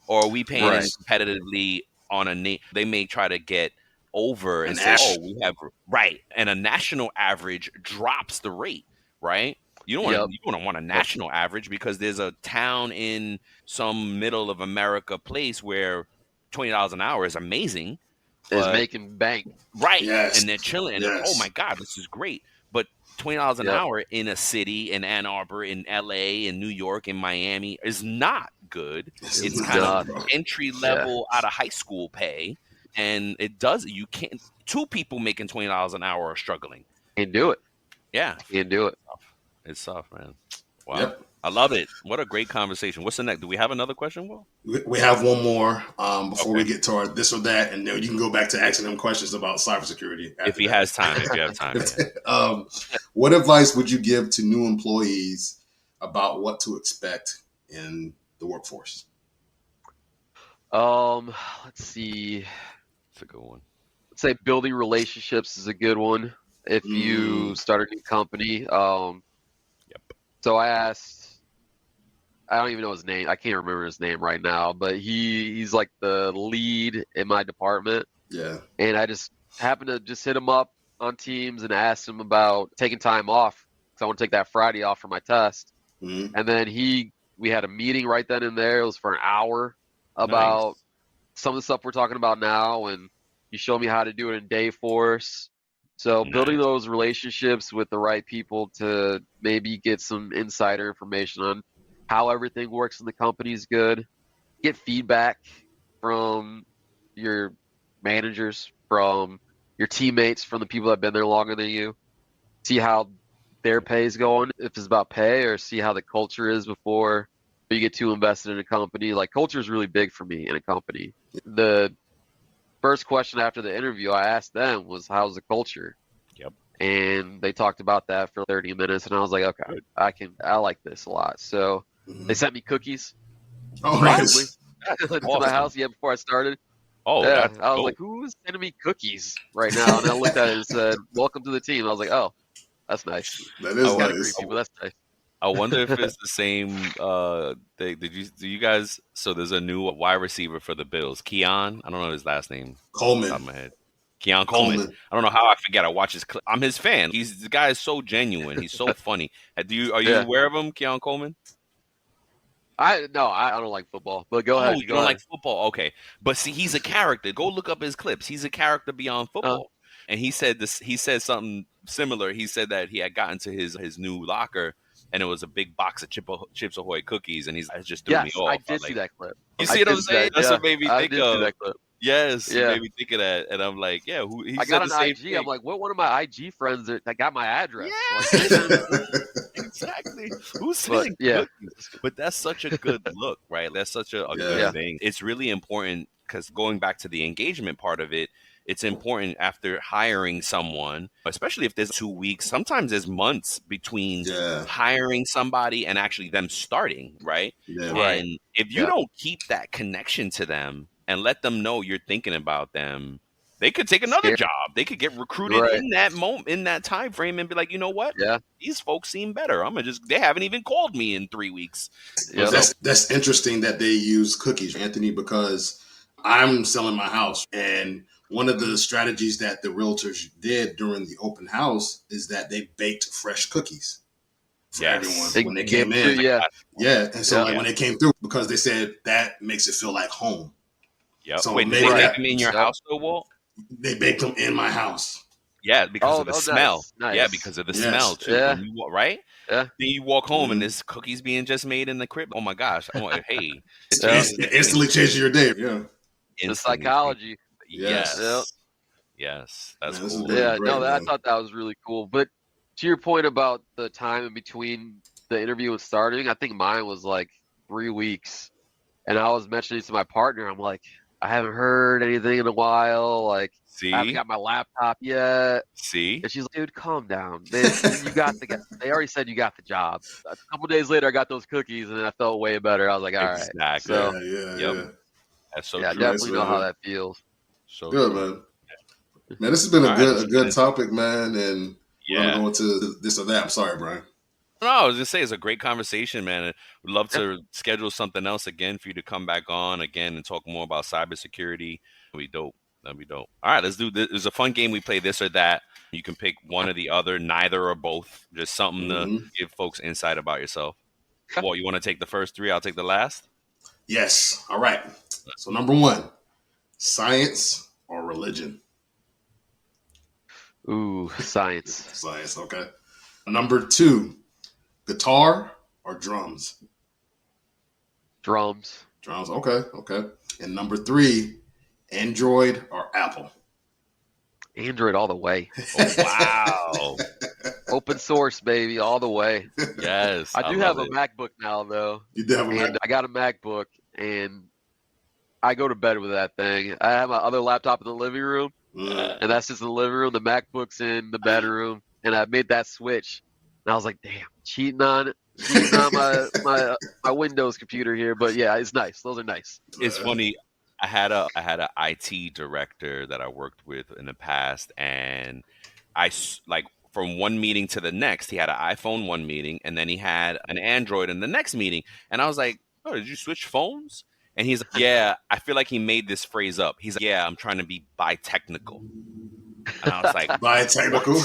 Or are we paying him Right. Yes. competitively on they may try to get over and An say, ash. oh, we have right. And a national average drops the rate, right? You don't Yep. want a national average because there's a town in some middle of America place where $20 an hour is amazing, Is but making bank. right, Yes. and they're chilling, and oh my Yes. God, this is great. But $20 an Yep. hour in a city, in Ann Arbor, in LA, in New York, in Miami is not good. It's kind of not, entry Yeah. level out of high school pay, and you can't. Two people making $20 an hour are struggling. Can't do it. Yeah, Can't do it. it's tough, man. Wow. Yep. I love it. What a great conversation. What's the next? Do we have another question, Will? We have one more before we Okay. get to our this or that, and then you can go back to asking him questions about cybersecurity. If he has time, if you have time. Yeah. What advice would you give to new employees about what to expect in the workforce? Let's see. It's a good one. Let's say building relationships is a good one. If you start a new company. Yep. So I asked, I don't even know his name. I can't remember his name right now, but he's like the lead in my department. Yeah. And I just happened to just hit him up on Teams and asked him about taking time off because I want to take that Friday off for my test. Mhm. And then we had a meeting right then and there. It was for an hour about some of the stuff we're talking about now, and he showed me how to do it in Dayforce. So building Nice. those relationships with the right people to maybe get some insider information on how everything works in the company is good. Get feedback from your managers, from your teammates, from the people that have been there longer than you. See how their pay is going, if it's about pay, or see how the culture is before you get too invested in a company. Like, culture is really big for me in a company. The first question after the interview I asked them was, how's the culture? Yep. And they talked about that for 30 minutes, and I was like, okay, I like this a lot. So they sent me cookies Oh, randomly nice. to my Awesome. house before I started. Oh, Yeah, that's I was dope. like, who is sending me cookies right now? And I looked at it and said, welcome to the team. I was like, oh, that's nice. That is Kind of nice. creepy, but that's nice. I wonder if it's the same thing. Do you guys, so there's a new wide receiver for the Bills, Keon. I don't know his last name off the top Coleman. of my head. Keon Coleman. I don't know how I forget. I watch his clip. I'm his fan. The guy is so genuine. He's so funny. Are you Yeah. aware of him, Keon Coleman? I don't like football, but go ahead. You don't like football? Okay. But see, he's a character. Go look up his clips. He's a character beyond football. And he said this. He said something similar. He said that he had gotten to his new locker, and it was a big box of Chips Ahoy cookies, and it just threw me Yes, off. I did see that clip. You I see what I'm did see saying? that, That's yeah. what made me I think did of. see that clip. Yes, Yeah. it made me think of that, and I'm like, yeah. He I said got the an same IG. thing. I'm like, what? One of my IG friends that got my address. Exactly. Who's sending cookies? But that's such a good look, right? That's such a good thing. It's really important because going back to the engagement part of it, it's important after hiring someone, especially if there's 2 weeks, sometimes there's months between hiring somebody and actually them starting, right? Yeah. And if you don't keep that connection to them and let them know you're thinking about them, they could take another job. They could get recruited in that moment, in that time frame, and be like, you know what? Yeah. These folks seem better. They haven't even called me in 3 weeks. That's interesting that they use cookies, Anthony, because I'm selling my house, and one of the strategies that the realtors did during the open house is that they baked fresh cookies. for Yes. everyone when they came in. Yeah. Yeah. And so Yeah. when they came through, because they said that makes it feel like home. Yep. So Wait, did maybe they make that them in your house though, Walt? they baked them in my house. Yeah, because of the smell. Nice. Yeah, because of the Yes. smell too. Yeah. When you walk, right? Yeah. Then you walk home and there's cookies being just made in the crib. Oh my gosh! I'm like, hey, It instantly changes your day. Yeah. The psychology. Yes. Yep. Yes, that's Man, this has cool. been Yeah, great, no, I man. thought that was really cool. But to your point about the time in between the interview and starting, I think mine was like 3 weeks. And I was mentioning to my partner, I'm like, I haven't heard anything in a while. Like, I haven't See, got my laptop yet. see, And she's like, dude, calm down. They already said you got the job. A couple days later, I got those cookies, and then I felt way better. I was like, all right. exactly. So, Yeah. That's so yeah, I true. definitely know man. how that feels. So Good, true. man. Man, this has been All right, a good topic, man. And we're Yeah. gonna go into this or that. I'm sorry, Brian. No, I was gonna say it's a great conversation, man. We'd love to schedule something else again for you to come back on again and talk more about cybersecurity. That'd be dope. That'd be dope. All right, let's do this. It's a fun game. We play this or that. You can pick one or the other, neither or both. Just something to give folks insight about yourself. Well, you want to take the first three? I'll take the last. Yes. All right. So number 1, science or religion? Ooh, science. Science. Okay. Number 2, guitar or drums? Drums. Drums. Okay. And number 3, Android or Apple? Android all the way. Oh, wow. Open source, baby, all the way. Yes. I do have a it. MacBook now, though. You do have a And I got a MacBook, and I go to bed with that thing. I have my other laptop in the living room, and that's just in the living room. The MacBook's in the bedroom, and I made that switch. And I was like, damn, cheating on my Windows computer here. But yeah, it's nice. Those are nice. It's funny. I had a IT director that I worked with in the past, and from one meeting to the next, he had an iPhone one meeting, and then he had an Android in the next meeting. And I was like, "Oh, did you switch phones?" And he's like, "Yeah." I feel like he made this phrase up. He's like, "Yeah, I'm trying to be bi-technical." And I was like, bi-technical?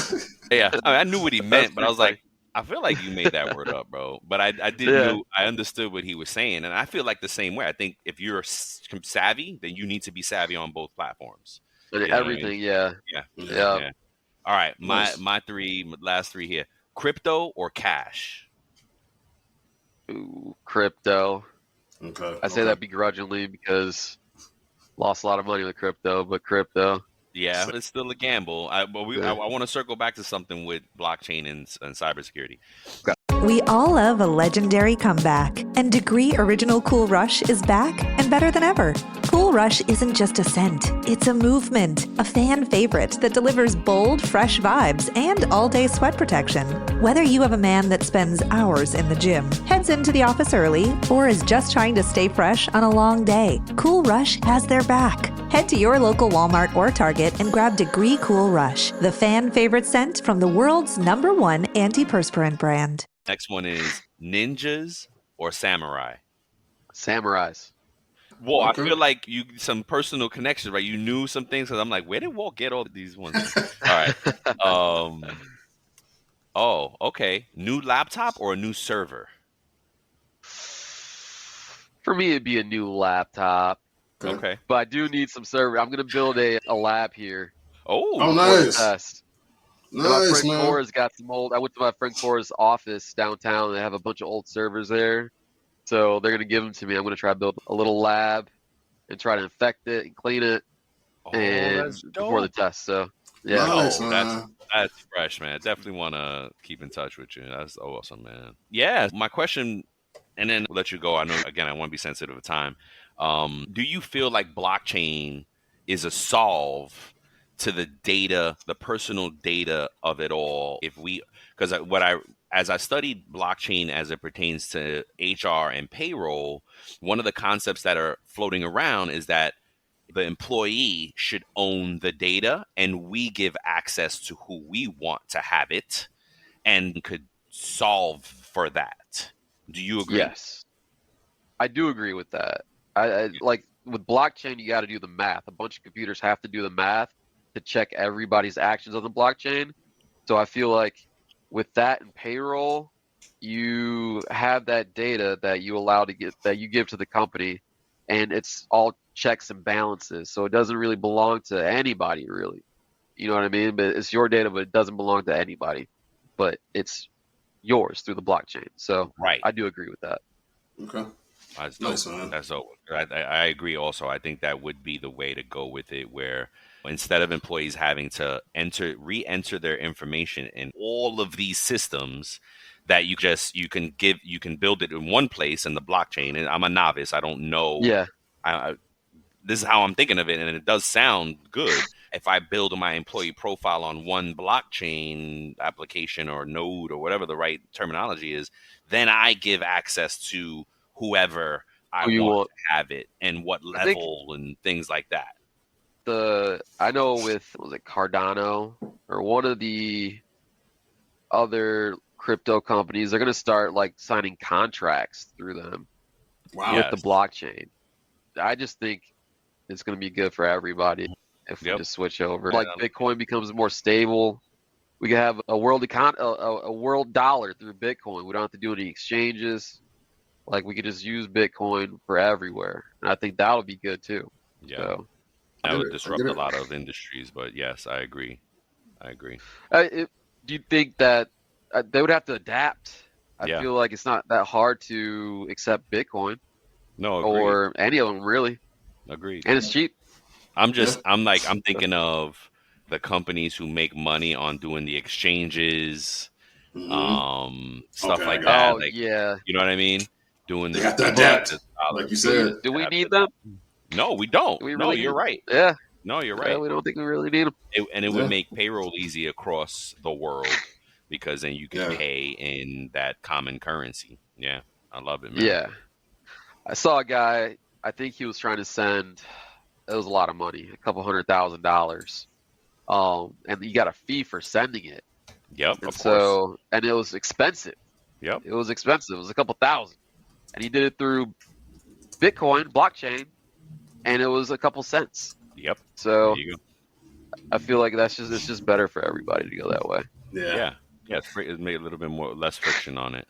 Yeah, I knew what he meant, but I was like, I feel like you made that word up, bro. But I I understood what he was saying, and I feel like the same way. I think if you're savvy, then you need to be savvy on both platforms. And everything, Yeah. All right, Nice. my last three here: crypto or cash. Ooh, crypto. Okay. I say that begrudgingly because lost a lot of money with crypto, but crypto. Yeah, it's still a gamble. I want to circle back to something with blockchain and cybersecurity. We all love a legendary comeback, and Degree Original Cool Rush is back and better than ever. Cool Rush isn't just a scent, it's a movement, a fan favorite that delivers bold, fresh vibes and all-day sweat protection. Whether you have a man that spends hours in the gym, heads into the office early, or is just trying to stay fresh on a long day, Cool Rush has their back. Head to your local Walmart or Target and grab Degree Cool Rush, the fan favorite scent from the world's #1 antiperspirant brand. Next one is ninjas or samurai. Samurais. Well, I feel like some personal connections, right? You knew some things because I'm like, where did Walt get all these ones? All right. Oh, okay. New laptop or a new server? For me, it'd be a new laptop. Okay. But I do need some server. I'm going to build a lab here. Oh, nice. Test. Nice, my friend man. Cora's got some old. I went to my friend Cora's office downtown. They have a bunch of old servers there, so they're gonna give them to me. I'm gonna try to build a little lab and try to infect it and clean it, and before the test. So yeah, Nice, that's fresh, man. I definitely want to keep in touch with you. That's awesome, man. Yeah, my question, and then we'll let you go. I know again, I want to be sensitive of time. Do you feel like blockchain is a solve to the data, the personal data of it all? Because as I studied blockchain as it pertains to HR and payroll, one of the concepts that are floating around is that the employee should own the data and we give access to who we want to have it and could solve for that. Do you agree? Yes, I do agree with that. I like with blockchain, you got to do the math. A bunch of computers have to do the math to check everybody's actions on the blockchain. So I feel like with that and payroll, you have that data that you allow to get that you give to the company, and it's all checks and balances. So it doesn't really belong to anybody, really. You know what I mean? But it's your data, but it doesn't belong to anybody. But it's yours through the blockchain. So Right. I do agree with that. Okay. That's Nice, dope. man. That's dope. I agree also. I think that would be the way to go with it, where instead of employees having to re-enter their information in all of these systems, that you can build it in one place in the blockchain. And I'm a novice. I don't know. Yeah. This is how I'm thinking of it, and it does sound good. If I build my employee profile on one blockchain application or node or whatever the right terminology is, then I give access to whoever I Who you want want. to have it and what I think level and things like that. I know with, was it Cardano or one of the other crypto companies, they're going to start like signing contracts through them Wow. with the Yes. blockchain. I just think it's going to be good for everybody if we Yep. just switch over. Yeah. Like Bitcoin becomes more stable. We can have a world dollar through Bitcoin. We don't have to do any exchanges. Like we could just use Bitcoin for everywhere, and I think that'll be good too. Yeah. So, That would I disrupt get a it. lot of industries, but yes, I agree. do you think that they would have to adapt? I Yeah. feel like it's not that hard to accept Bitcoin No, agreed. or any of them really, Agreed. and it's cheap. I'm thinking of the companies who make money on doing the exchanges, stuff Okay, I like got that. Oh Like, yeah, you know what I mean? Doing They the have to but adapt, the like you do, said. do we have need to them? No, we don't. Do we No, really you're need? right. Yeah, No, you're yeah, right. we don't think we really need them. And it would Yeah. make payroll easy across the world because then you can Yeah. pay in that common currency. Yeah, I love it, man. Yeah, I saw a guy. I think he was trying to send. It was a lot of money, a couple $100,000. And you got a fee for sending it. Yep, And of course. so, and it was expensive. Yep. It was expensive. It was a couple thousand. And he did it through Bitcoin, blockchain, and it was a couple cents. Yep. So There you go. I feel like it's just better for everybody to go that way. Yeah. Yeah. It's made a little bit less friction on it.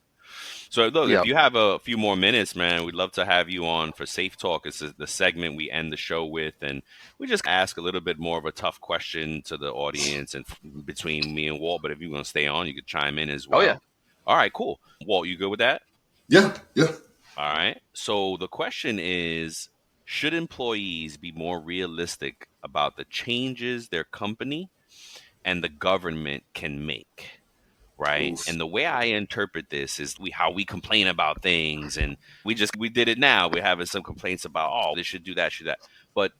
So look, Yep. if you have a few more minutes, man, we'd love to have you on for Safe Talk. It's the segment we end the show with, and we just ask a little bit more of a tough question to the audience and between me and Walt. But if you want to stay on, you could chime in as well. Oh yeah. All right, cool. Walt, you good with that? Yeah. All right. So the question is, should employees be more realistic about the changes their company and the government can make? Right. Oof. And the way I interpret this is how we complain about things, and we did it now. We're having some complaints about, oh, this should do that, should that. But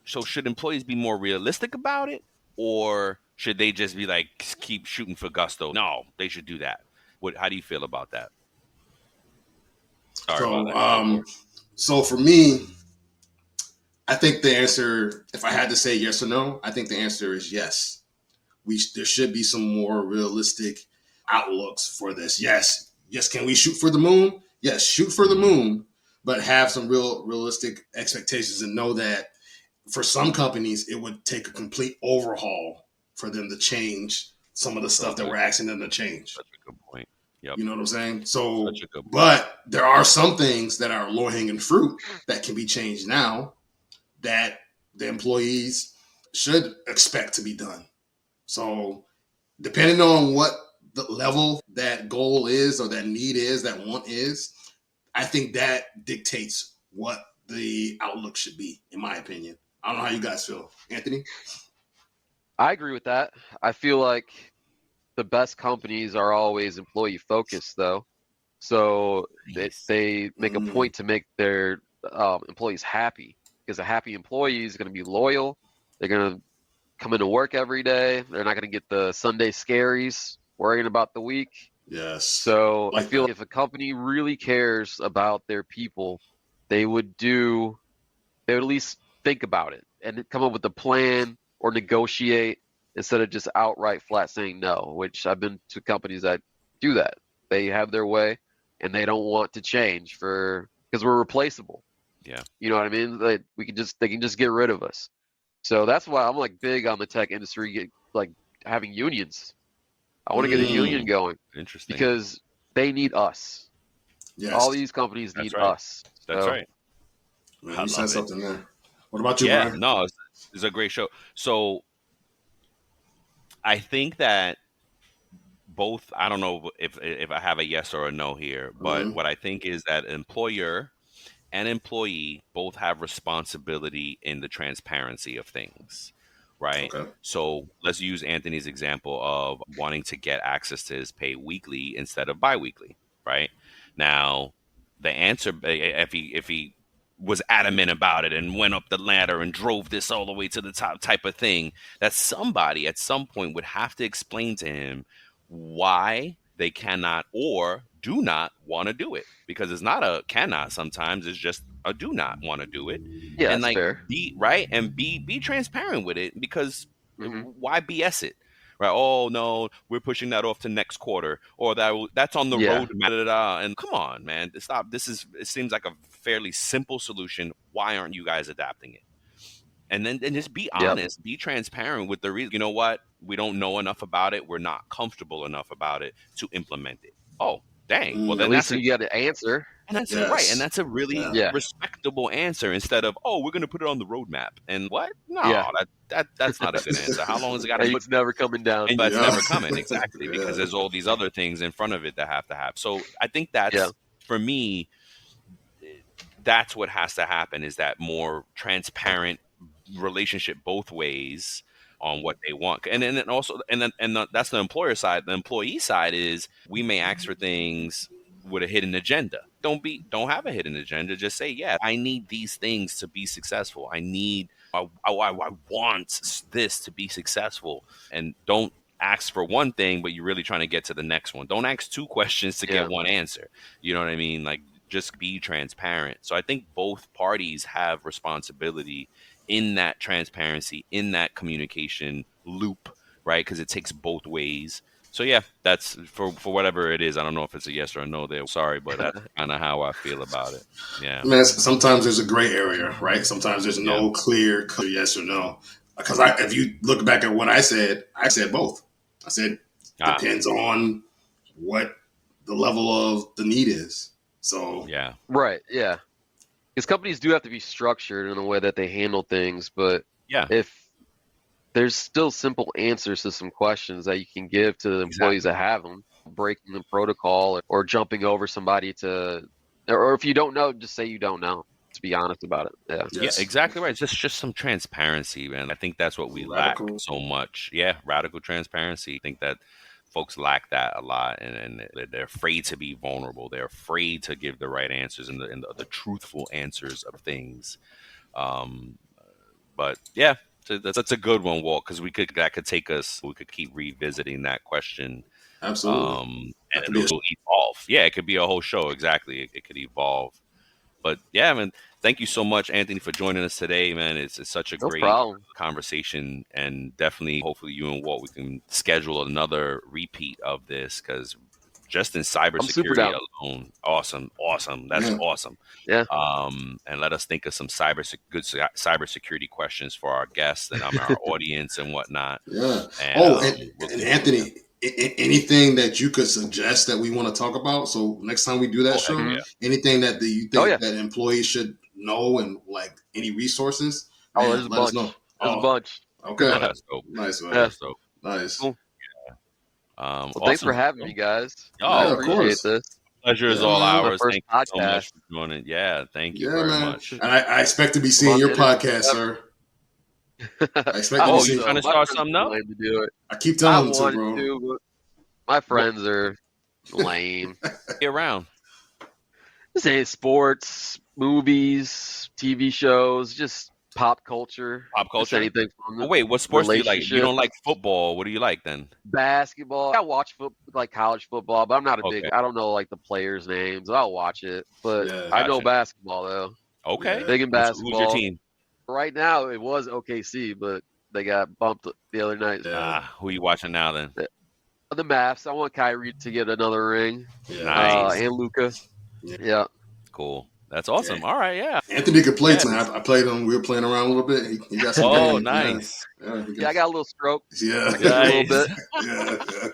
so should employees be more realistic about it, or should they just be like, keep shooting for gusto? No, they should do that. How do you feel about that? Sorry about that. So for me, I think the answer, if I had to say yes or no, I think the answer is yes. There should be some more realistic outlooks for this. Yes. Can we shoot for the moon? Yes, shoot for the moon, but have some realistic expectations and know that for some companies, it would take a complete overhaul for them to change some of the stuff that we're asking them to change. That's a good point. Yep. You know what I'm saying? So, Such a good point. but there are some things that are low hanging fruit that can be changed now that the employees should expect to be done. So depending on what the level that goal is or that need is, that want is, I think that dictates what the outlook should be, in my opinion. I don't know how you guys feel. Anthony? I agree with that. I feel like the best companies are always employee focused, though. So they make a point to make their employees happy, because a happy employee is going to be loyal. They're going to come into work every day. They're not going to get the Sunday scaries worrying about the week. Yes. So I feel like if a company really cares about their people, they would at least think about it and come up with a plan or negotiate instead of just outright flat saying no, which I've been to companies that do that. They have their way and they don't want to change because we're replaceable. Yeah. You know what I mean? They can just get rid of us. So that's why I'm like big on the tech industry, like having unions. I want to get a union going Interesting. because they need us. Yes. All these companies need us. That's So, right. Man, you said something there. What about you, Yeah, Brian? no, it's a great show. So I think that both, I don't know if I have a yes or a no here, but what I think is that employer and employee both have responsibility in the transparency of things, right? Okay. So let's use Anthony's example of wanting to get access to his pay weekly instead of biweekly, right? Now, the answer, if he was adamant about it and went up the ladder and drove this all the way to the top type of thing, that somebody at some point would have to explain to him why they cannot or do not want to do it, because it's not a cannot, sometimes it's just a do not want to do it. yeah, And that's like fair. be transparent with it, because why BS it, right? Oh no, we're pushing that off to next quarter, or that's on the road, and come on, man, stop. It seems like a fairly simple solution. Why aren't you guys adapting it? And then just be honest, be transparent with the reason. You know what? We don't know enough about it. We're not comfortable enough about it to implement it. Oh, dang. Well, then at least you got an answer. And that's right. And that's a really respectable answer, instead of, oh, we're going to put it on the roadmap. And what? No, that's not a good answer. How long has it got to be? It's never coming down. And it's never coming, exactly, because there's all these other things in front of it that have to happen. So I think that's, for me, that's what has to happen, is that more transparent relationship both ways on what they want. And then also, that's the employer side. The employee side is, we may ask for things with a hidden agenda. Don't have a hidden agenda. Just say, yeah, I need these things to be successful. I want this to be successful. And don't ask for one thing, but you're really trying to get to the next one. Don't ask two questions to get one answer. You know what I mean? Like, just be transparent. So I think both parties have responsibility in that transparency, in that communication loop, right? Because it takes both ways. So yeah, that's for whatever it is. I don't know if it's a yes or a no there. Sorry, but that's kind of how I feel about it. Yeah. Man, sometimes there's a gray area, right? Sometimes there's no clear yes or no. Because if you look back at what I said both. I said depends on what the level of the need is. So yeah, right, yeah. Because companies do have to be structured in a way that they handle things, but if there's still simple answers to some questions that you can give to the employees that have them, breaking the protocol or jumping over somebody or if you don't know, just say you don't know. To be honest about it. Yeah, exactly right. It's just some transparency, man. I think that's what we lack so much. Yeah, radical transparency. I think that folks lack that a lot, and they're afraid to be vulnerable. They're afraid to give the right answers and the truthful answers of things. But yeah, that's a good one, Walt, because we could keep revisiting that question. Absolutely. And it'll evolve. Yeah, it could be a whole show. Exactly. It could evolve. But yeah, man, thank you so much, Anthony, for joining us today, man. It's such a great conversation, and definitely, hopefully, you and Walt, we can schedule another repeat of this, because just in cybersecurity alone, awesome. That's awesome. Yeah. And let us think of some good cybersecurity questions for our guests and our audience and whatnot. Yeah. And Anthony, anything that you could suggest that we want to talk about? So next time we do that show, anything that you think that employees should know, and like any resources? Man, there's a bunch. There's a bunch. Okay. That's dope. Nice, man. That's dope. Nice. Cool. Well, thanks for having me, guys. I appreciate this. Pleasure is all ours. Thank you so much for joining. Yeah, thank you very much. And I expect to be seeing your podcast, sir. I expect to be seeing. You trying to start something up? I keep telling them to, bro. But my friends are lame. Be around. Say sports, movies, TV shows, just pop culture. Just anything from wait, what sports do you like? You don't like football. What do you like then? Basketball. I watch college football, but I'm not a big. I don't know like the players' names. I'll watch it, but I know basketball though. Okay. Big in basketball. Who's your team? Right now, it was OKC, but they got bumped the other night. Who are you watching now then? The Mavs. I want Kyrie to get another ring. Nice. And Luka. Yeah. Cool. That's awesome. All right, yeah. Anthony could play Yeah, tonight. I played him. We were playing around a little bit. He got some Oh, game. nice. Yeah, I got a little stroke. Yeah. I can do a little bit. Yeah.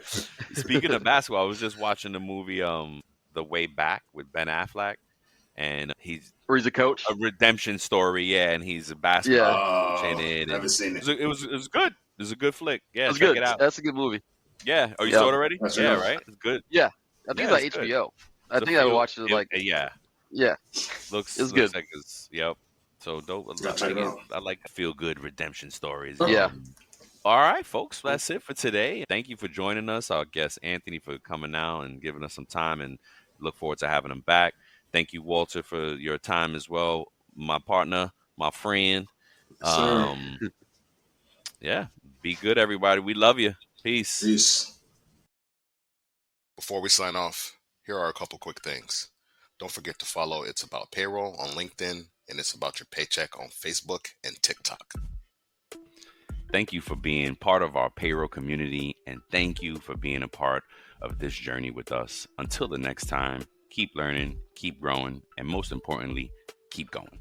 Speaking of basketball, I was just watching the movie The Way Back with Ben Affleck, and he's a coach. A redemption story, yeah, and he's a basketball coach in it. I haven't seen it. It was good. It was a good flick. Yeah, It's check good. it out. That's a good movie. Yeah. Oh, you saw it already? That's yeah, right. right. It's good. Yeah, I think Yeah, it's on it's HBO. I It's think a I feel- watched it like yeah. yeah. Looks good. like it's yep. So dope. check it out. I like feel good redemption stories. Yeah. All right, folks. That's it for today. Thank you for joining us. Our guest Anthony for coming out and giving us some time, and look forward to having him back. Thank you, Walter, for your time as well. My partner, my friend. Sir. Yeah. Be good, everybody. We love you. Peace. Peace. Before we sign off, here are a couple quick things. Don't forget to follow It's About Payroll on LinkedIn and It's About Your Paycheck on Facebook and TikTok. Thank you for being part of our payroll community, and thank you for being a part of this journey with us. Until the next time, keep learning, keep growing, and most importantly, keep going.